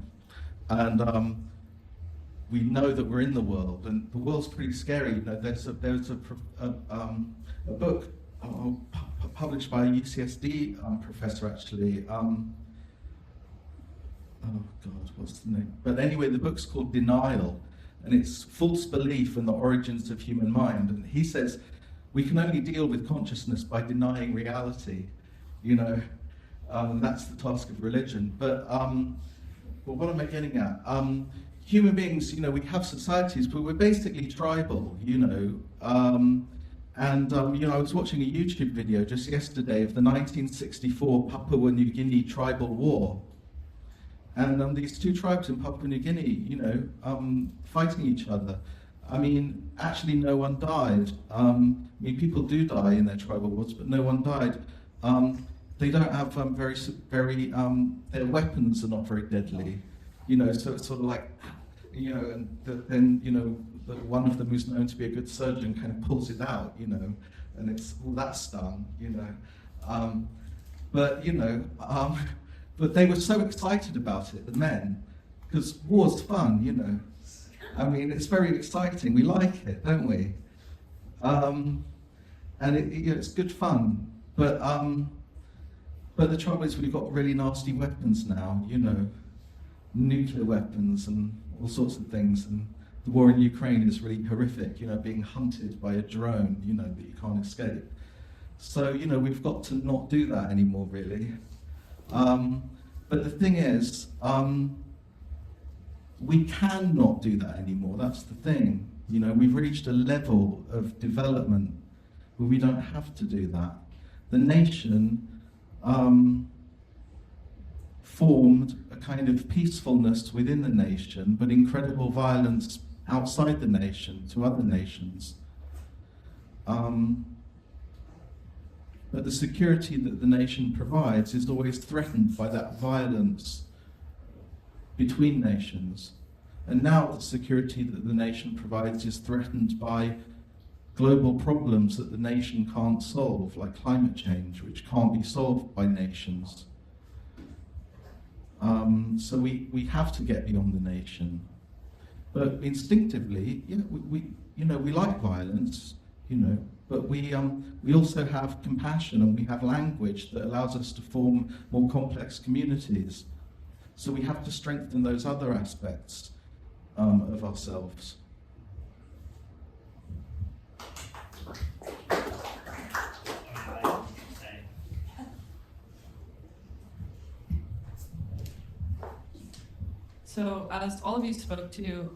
And we know that we're in the world, and the world's pretty scary. You know, there's a book published by a UCSD professor, actually. Oh God, what's the name? But anyway, the book's called Denial, and it's false belief and the origins of human mind. And he says we can only deal with consciousness by denying reality. You know, that's the task of religion. But what am I getting at? Human beings, you know, we have societies, but we're basically tribal. You know, you know, I was watching a YouTube video just yesterday of the 1964 Papua New Guinea tribal war. And these two tribes in Papua New Guinea, you know, fighting each other. I mean, actually no one died. I mean, people do die in their tribal wars, but no one died. They don't have their weapons are not very deadly, you know, so it's sort of like, you know, and then, you know, one of them who's known to be a good surgeon kind of pulls it out, you know, and it's, well, that stung, you know. But, you know, but they were so excited about it, the men, because war's fun, you know. I mean, it's very exciting. We like it, don't we? And you know, it's good fun. But the trouble is we've got really nasty weapons now, you know, nuclear weapons and all sorts of things. And the war in Ukraine is really horrific, you know, being hunted by a drone, you know, that you can't escape. So, you know, we've got to not do that anymore, really. But the thing is, we cannot do that anymore. That's the thing. You know, we've reached a level of development where we don't have to do that. The nation formed a kind of peacefulness within the nation, but incredible violence outside the nation to other nations. But the security that the nation provides is always threatened by that violence between nations. And now the security that the nation provides is threatened by global problems that the nation can't solve, like climate change, which can't be solved by nations. So we have to get beyond the nation. But instinctively, yeah, we like violence, you know, but we also have compassion, and we have language that allows us to form more complex communities. So we have to strengthen those other aspects of ourselves. So as all of you spoke to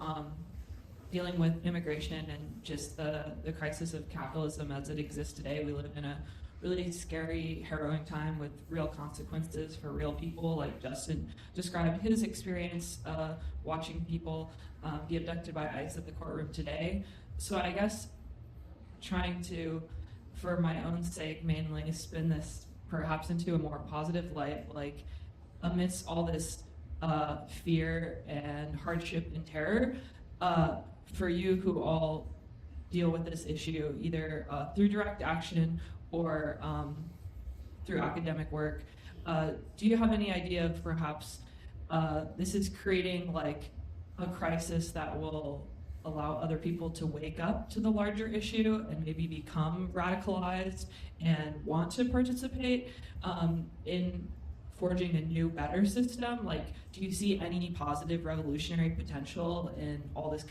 dealing with immigration and just the crisis of capitalism as it exists today, we live in a really scary, harrowing time with real consequences for real people. Like Justin described his experience watching people be abducted by ICE at the courtroom today. So I guess trying to, for my own sake mainly, spin this perhaps into a more positive light, like amidst all this fear and hardship and terror, for you who all deal with this issue, either through direct action or through academic work, do you have any idea of perhaps this is creating like a crisis that will allow other people to wake up to the larger issue and maybe become radicalized and want to participate in forging a new, better system? Like, do you see any positive revolutionary potential in all this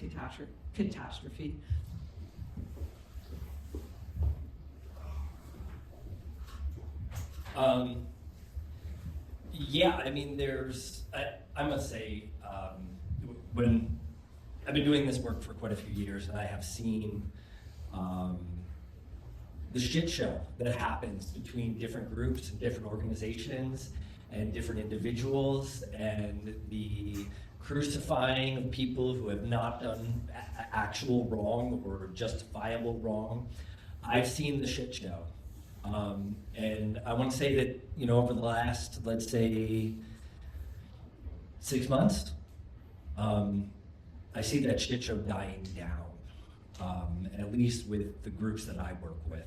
catastrophe? Yeah, I mean, I must say, when I've been doing this work for quite a few years, and I have seen the shit show that happens between different groups and different organizations and different individuals, and the crucifying of people who have not done actual wrong or justifiable wrong. I've seen the shit show. And I want to say that, you know, over the last, let's say, 6 months, I see that shit show dying down, at least with the groups that I work with.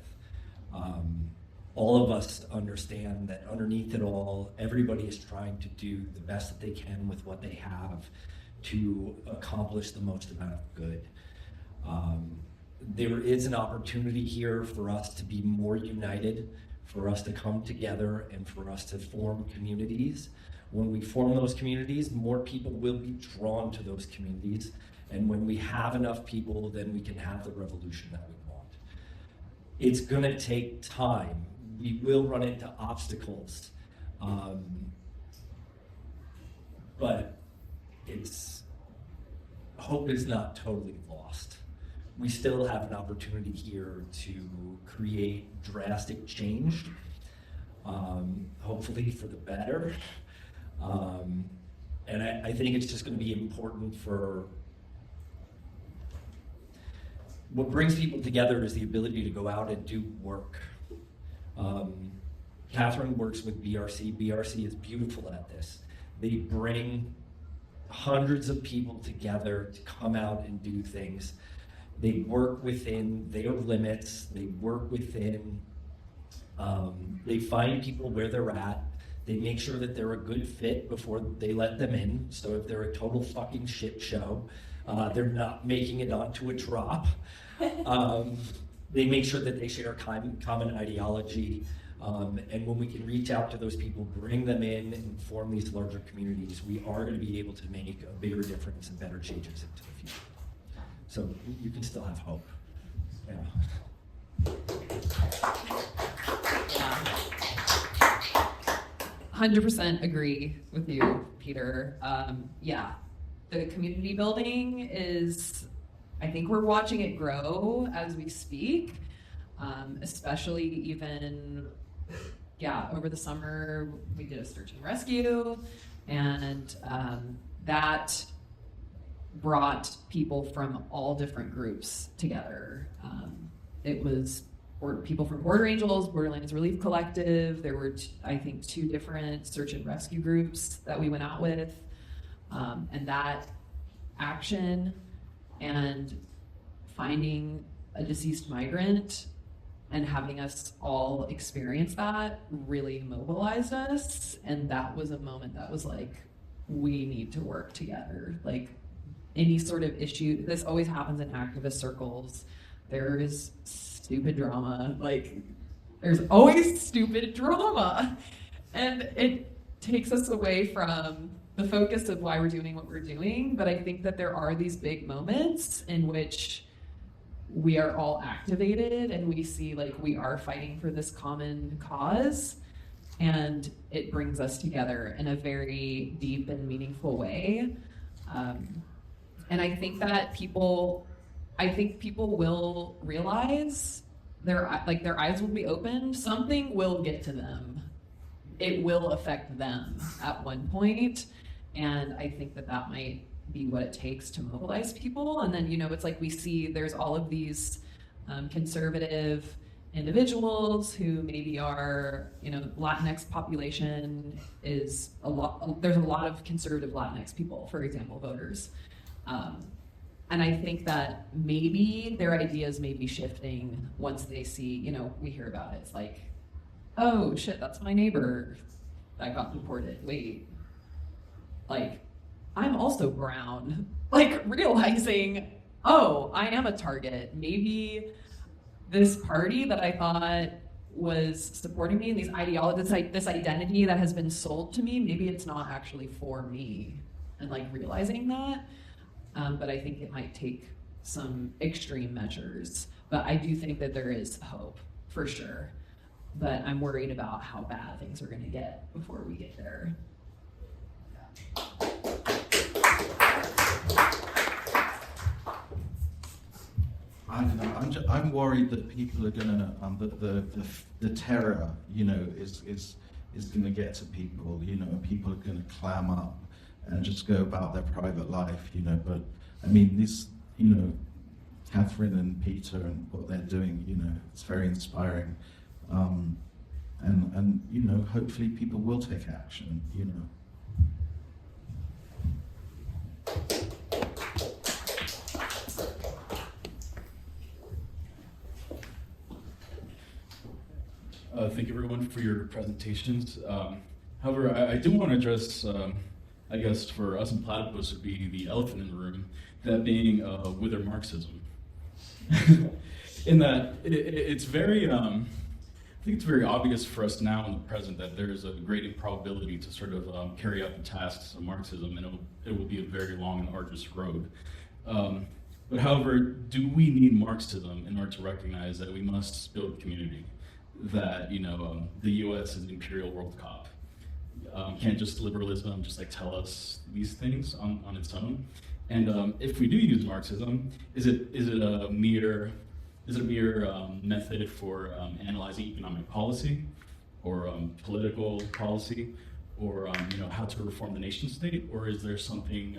All of us understand that underneath it all, everybody is trying to do the best that they can with what they have to accomplish the most amount of good. There is an opportunity here for us to be more united, for us to come together, and for us to form communities. When we form those communities, more people will be drawn to those communities. And when we have enough people, then we can have the revolution that we want. It's gonna take time. We will run into obstacles. But hope is not totally lost. We still have an opportunity here to create drastic change, hopefully for the better. And I think it's just going to be important for what brings people together is the ability to go out and do work. Kathryn works with BRC. BRC is beautiful at this. They bring hundreds of people together to come out and do things. They work within their limits. They work within, they find people where they're at. They make sure that they're a good fit before they let them in. So if they're a total fucking shit show, they're not making it onto a drop. They make sure that they share common ideology. And when we can reach out to those people, bring them in and form these larger communities, we are going to be able to make a bigger difference and better changes into the future. So you can still have hope. Yeah. 100% agree with you, Peter. Yeah, the community building is, I think we're watching it grow as we speak, especially even, over the summer, we did a search and rescue, and that brought people from all different groups together. It was people from Border Angels, Borderlands Relief Collective. There were, I think, 2 different search and rescue groups that we went out with. And that action and finding a deceased migrant and having us all experience that really mobilized us. And that was a moment that was like, we need to work together. Like, any sort of issue, this always happens in activist circles. There is stupid drama. Like, there's always stupid drama. And it takes us away from the focus of why we're doing what we're doing. But I think that there are these big moments in which we are all activated and we see like we are fighting for this common cause. And it brings us together in a very deep and meaningful way. And I think that people will realize their eyes will be opened. Something will get to them. It will affect them at one point. And I think that might be what it takes to mobilize people. And then, it's like we see there's all of these conservative individuals who maybe are, Latinx population is there's a lot of conservative Latinx people, for example, voters. And I think that maybe their ideas may be shifting once they see, we hear about it. It's like, oh shit, that's my neighbor that got deported. Wait, like, I'm also brown. Like, realizing, oh, I am a target. Maybe this party that I thought was supporting me, and these ideologies, this identity that has been sold to me, maybe it's not actually for me. And like realizing that. But I think it might take some extreme measures. But I do think that there is hope, for sure. But I'm worried about how bad things are going to get before we get there. I don't know. I'm worried that people are gonna the terror, is gonna get to people. People are gonna clam up and just go about their private life. But I mean, this, Kathryn and Peter and what they're doing, it's very inspiring. And hopefully people will take action. Thank you everyone for your presentations. However, I do want to address, I guess for us in Platypus would be the elephant in the room, that being wither Marxism. In that it's very, I think it's very obvious for us now in the present that there's a great improbability to sort of carry out the tasks of Marxism, and it will be a very long and arduous road. But however, do we need Marxism in order to recognize that we must build community? That the U.S. is the imperial world cop. Can't just liberalism just like tell us these things on its own. And if we do use Marxism, is it a mere method for analyzing economic policy, or political policy, or how to reform the nation state, or is there something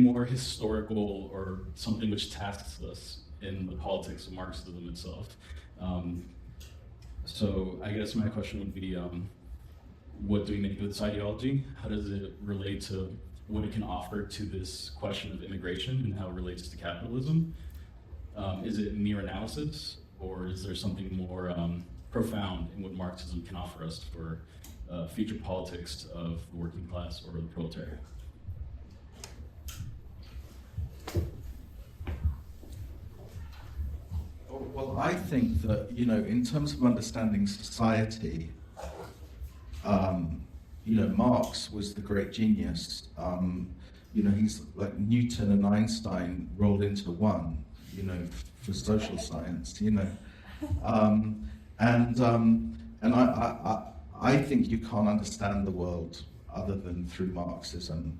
more historical, or something which tasks us in the politics of Marxism itself. So I guess my question would be, what do we make of this ideology? How does it relate to what it can offer to this question of immigration and how it relates to capitalism? Is it mere analysis, or is there something more profound in what Marxism can offer us for future politics of the working class or the proletariat? Well, I think that, in terms of understanding society, Marx was the great genius. He's like Newton and Einstein rolled into one, for social science, I think you can't understand the world other than through Marxism.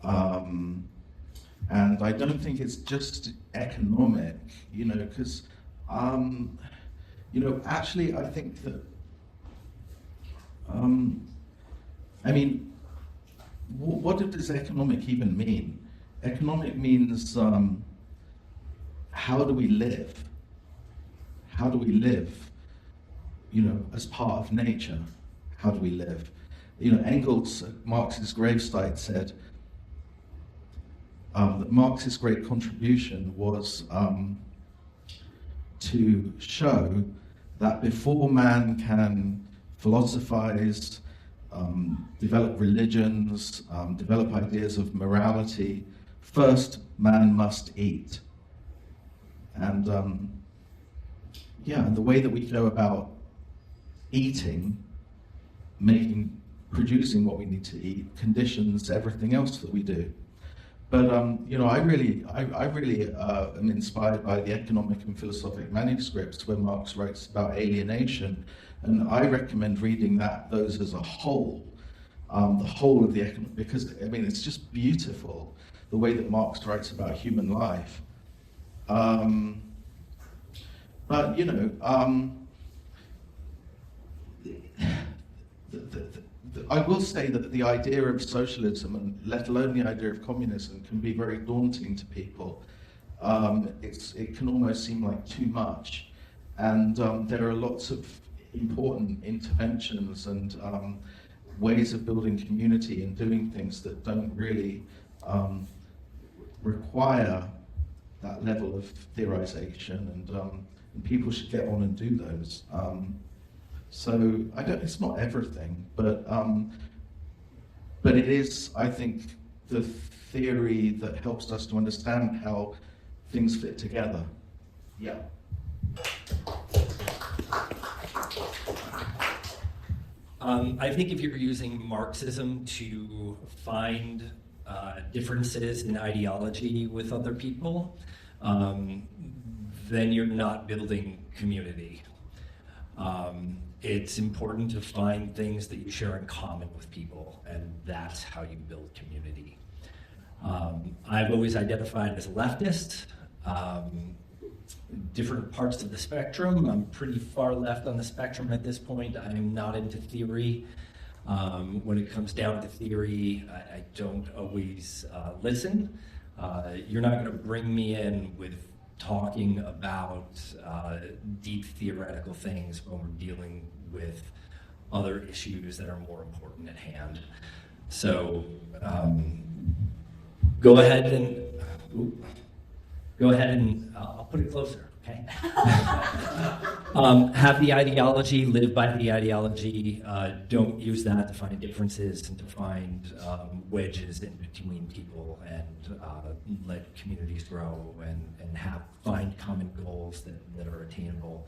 And I don't think it's just economic, because, actually I think that, what does economic even mean? Economic means, how do we live? How do we live, as part of nature? How do we live? Engels at Marx's gravesite said that Marx's great contribution was to show that before man can philosophize, develop religions, develop ideas of morality, first man must eat. And and the way that we go about eating, producing what we need to eat, conditions everything else that we do. But I really am inspired by the economic and philosophic manuscripts where Marx writes about alienation, and I recommend reading those as a whole, the whole of the economic, because it's just beautiful the way that Marx writes about human life. I will say that the idea of socialism, and let alone the idea of communism, can be very daunting to people. It can almost seem like too much, and there are lots of important interventions and ways of building community and doing things that don't really require that level of theorization, and people should get on and do those. So it's not everything, but it is, I think, the theory that helps us to understand how things fit together. Yeah. I think if you're using Marxism to find differences in ideology with other people, then you're not building community. It's important to find things that you share in common with people, and that's how you build community. I've always identified as a leftist. Different parts of the spectrum. I'm pretty far left on the spectrum at this point. I'm not into theory. When it comes down to theory, I don't always listen. You're not going to bring me in with talking about deep theoretical things when we're dealing with other issues that are more important at hand. So go ahead and I'll put it closer, okay? Have the ideology, live by the ideology. Don't use that to find differences and to find wedges in between people, and let communities grow and find common goals that are attainable.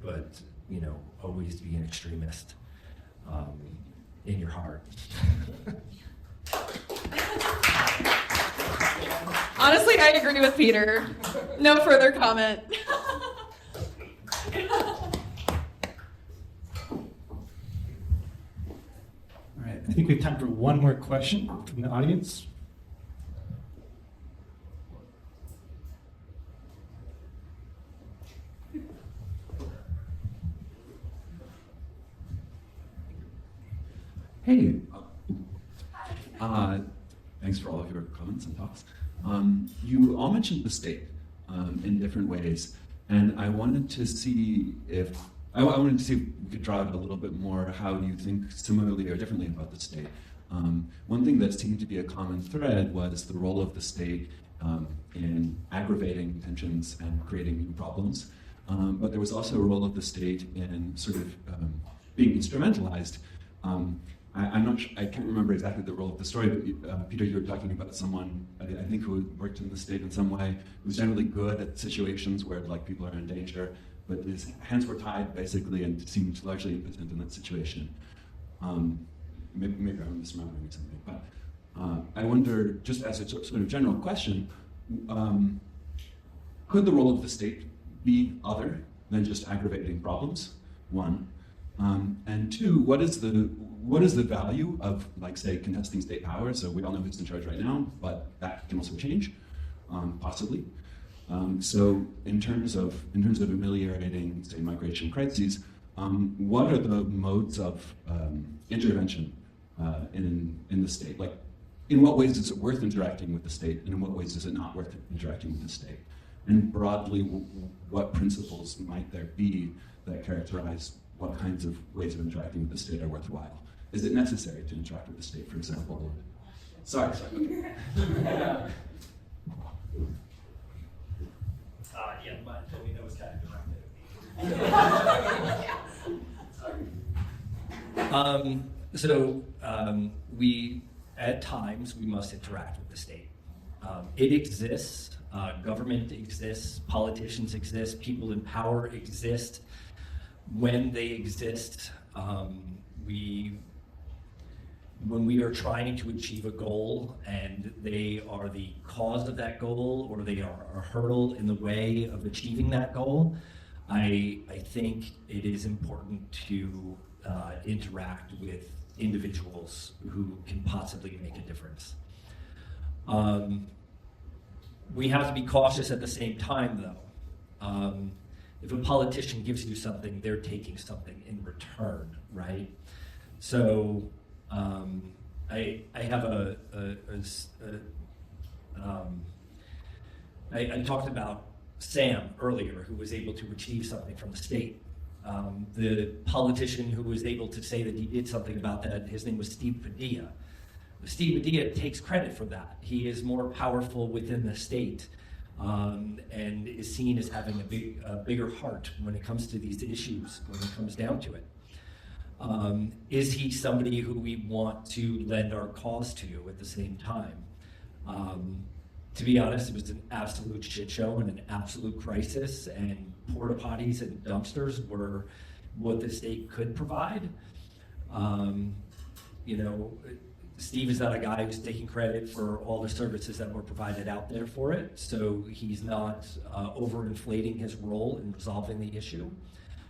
But always be an extremist in your heart. Honestly, I agree with Peter. No further comment. All right, I think we have time for one more question from the audience. Hey, thanks for all of your comments and talks. You all mentioned the state, in different ways. And I wanted to see if we could draw out a little bit more how you think similarly or differently about the state. One thing that seemed to be a common thread was the role of the state in aggravating tensions and creating new problems. But there was also a role of the state in sort of being instrumentalized. I can't remember exactly the role of the story, but Peter, you were talking about someone, I think, who worked in the state in some way, who's generally good at situations where like people are in danger, but his hands were tied basically and seemed largely impotent in that situation. Maybe I'm misremembering something, but I wonder, just as a sort of general question, could the role of the state be other than just aggravating problems? One. And two, what is the value of, like, say, contesting state power? So we all know who's in charge right now, but that can also change, possibly. So in terms of ameliorating, say, migration crises, what are the modes of intervention in the state? Like, in what ways is it worth interacting with the state, and in what ways is it not worth interacting with the state? And broadly, what principles might there be that characterize what kinds of ways of interacting with the state are worthwhile? Is it necessary to interact with the state, for example? Sorry. Yeah, but we know it's kind of directed. We, at times, we must interact with the state. It exists, government exists, politicians exist, people in power exist. When they exist, when we are trying to achieve a goal and they are the cause of that goal, or they are a hurdle in the way of achieving that goal, I think it is important to interact with individuals who can possibly make a difference. We have to be cautious at the same time, though. If a politician gives you something, they're taking something in return, right? So I have I talked about Sam earlier, who was able to achieve something from the state. The politician who was able to say that he did something about that, his name was Steve Padilla. Steve Padilla takes credit for that. He is more powerful within the state and is seen as having a bigger heart when it comes to these issues, when it comes down to it. Is he somebody who we want to lend our cause to at the same time? To be honest, it was an absolute shit show and an absolute crisis, and porta potties and dumpsters were what the state could provide. Steve is not a guy who's taking credit for all the services that were provided out there for it, so he's not overinflating his role in resolving the issue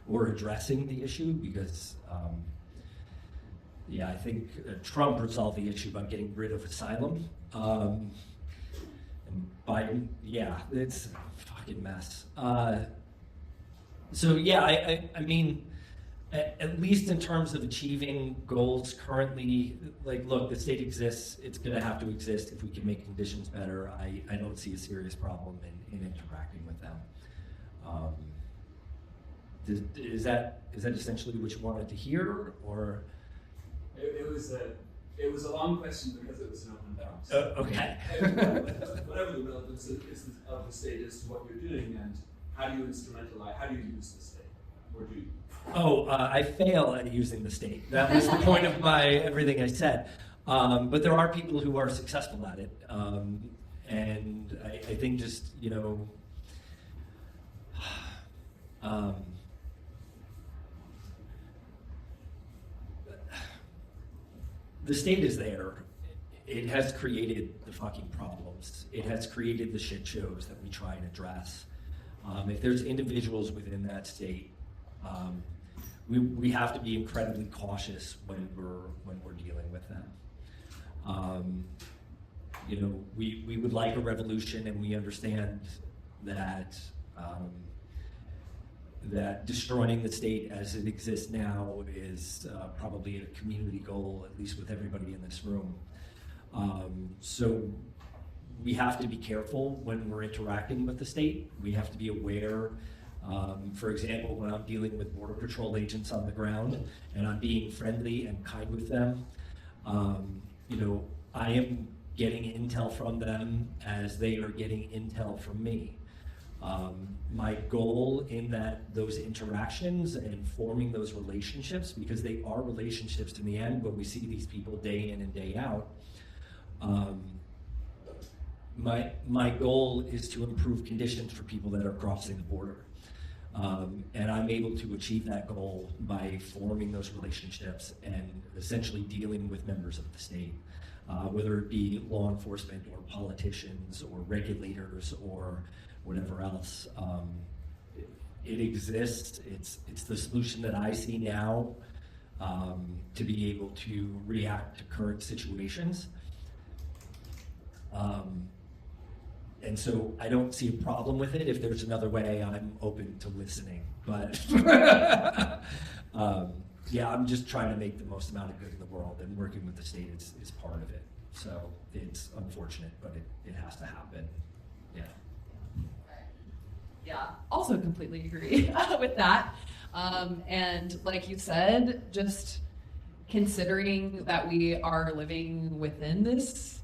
or addressing the issue, because I think Trump resolved the issue by getting rid of asylum. And Biden, it's a fucking mess. I mean, at least in terms of achieving goals currently, like, look, the state exists, it's gonna have to exist if we can make conditions better. I don't see a serious problem in interacting with them. Is that essentially what you wanted to hear, or? It was a long question because it was an open bounce. Okay. Whatever the relevance of the state is to what you're doing, and how do you instrumentalize, how do you use the state? Or do you? I fail at using the state. That was the point of everything I said. But there are people who are successful at it. And I think just, the state is there. It has created the fucking problems. It has created the shit shows that we try and address. If there's individuals within that state, we have to be incredibly cautious when we're dealing with them. We would like a revolution, and we understand that that destroying the state as it exists now is probably a community goal, at least with everybody in this room. So we have to be careful when we're interacting with the state. We have to be aware. For example, when I'm dealing with Border Patrol agents on the ground and I'm being friendly and kind with them, you know, I am getting intel from them as they are getting intel from me. My goal in those interactions and forming those relationships, because they are relationships in the end when we see these people day in and day out, my goal is to improve conditions for people that are crossing the border. And I'm able to achieve that goal by forming those relationships and essentially dealing with members of the state, whether it be law enforcement or politicians or regulators or whatever else. It exists. It's the solution that I see now to be able to react to current situations. And so I don't see a problem with it. If there's another way, I'm open to listening. But yeah, I'm just trying to make the most amount of good in the world, and working with the state is part of it. So it's unfortunate, but it has to happen. Yeah. Yeah, also completely agree with that. And like you said, just considering that we are living within this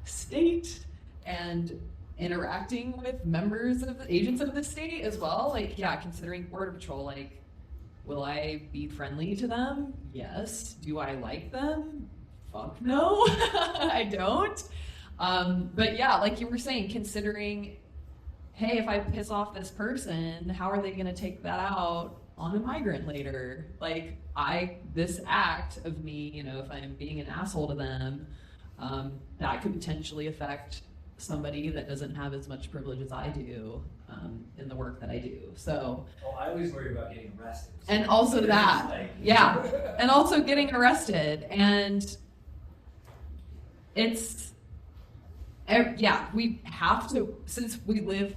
state and interacting with members of the agents of the state as well, like, yeah, considering Border Patrol, like, will I be friendly to them? Yes. Do I like them? Fuck no, I don't. But yeah, like you were saying, considering, hey, if I piss off this person, how are they gonna take that out on a migrant later? Like, this act of me, you know, if I'm being an asshole to them, that could potentially affect somebody that doesn't have as much privilege as I do in the work that I do. So. Well, I always worry about getting arrested. So and also that, like, yeah, and also getting arrested. And it's, yeah, we have to, since we live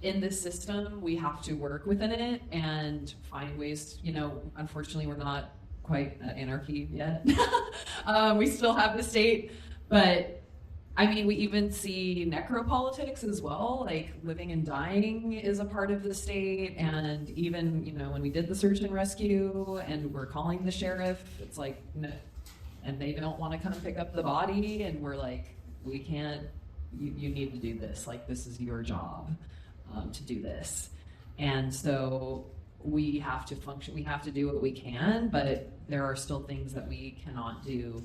in this system, we have to work within it and find ways, you know, unfortunately we're not quite at anarchy yet. We still have the state, but I mean, we even see necropolitics as well, like living and dying is a part of the state. And even, you know, when we did the search and rescue and we're calling the sheriff, it's like, no, and they don't want to come pick up the body. And we're like, we can't, you need to do this. Like, this is your job to do this. And so we have to function, we have to do what we can, but there are still things that we cannot do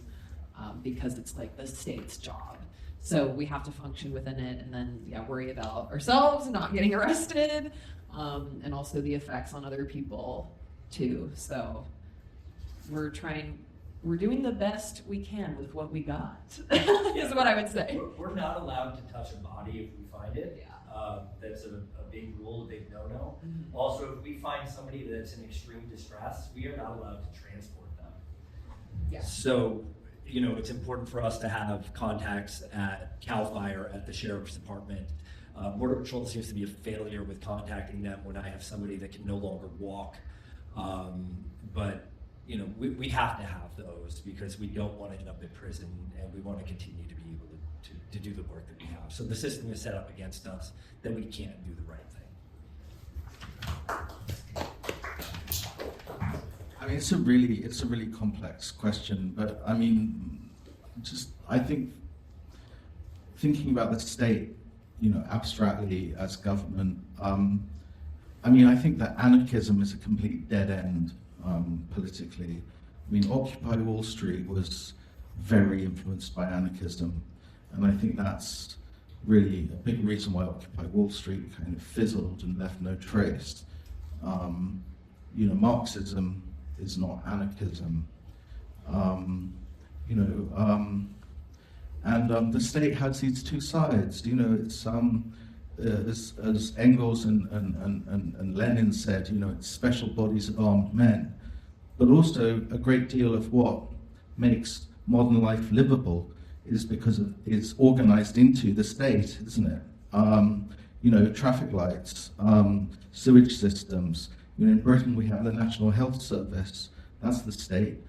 because it's like the state's job. So we have to function within it and then, yeah, worry about ourselves not getting arrested, and also the effects on other people too. So we're doing the best we can with what we got, is what I would say. We're not allowed to touch a body if we find it. Yeah. That's a big rule, a big no-no. Mm-hmm. Also, if we find somebody that's in extreme distress, we are not allowed to transport them. Yeah. So, you know, it's important for us to have contacts at CAL FIRE, at the Sheriff's Department. Border Patrol seems to be a failure with contacting them when I have somebody that can no longer walk. But, you know, we have to have those because we don't want to end up in prison and we want to continue to be able to do the work that we have. So the system is set up against us that we can't do the right thing. I mean, it's a really complex question, but I mean, I think thinking about the state, you know, abstractly as government, I mean, I think that anarchism is a complete dead end politically. I mean, Occupy Wall Street was very influenced by anarchism, and I think that's really a big reason why Occupy Wall Street kind of fizzled and left no trace. You know, Marxism is not anarchism, you know, and the state has these two sides. You know, it's as Engels and Lenin said, you know, it's special bodies of armed men, but also a great deal of what makes modern life livable is because it's organized into the state, isn't it? You know, traffic lights, sewage systems. You know, in Britain we have the National Health Service. That's the state.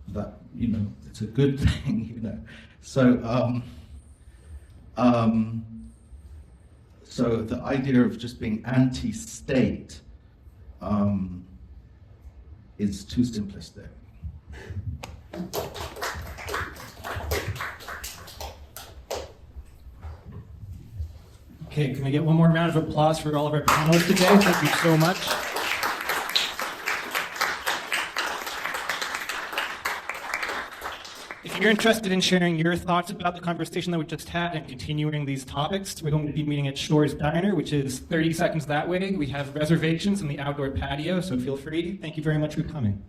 That, you know, it's a good thing. You know, so So the idea of just being anti-state is too simplistic. Okay, can we get one more round of applause for all of our panelists today? Thank you so much. If you're interested in sharing your thoughts about the conversation that we just had and continuing these topics, we're going to be meeting at Shore's Diner, which is 30 seconds that way. We have reservations in the outdoor patio, so feel free. Thank you very much for coming.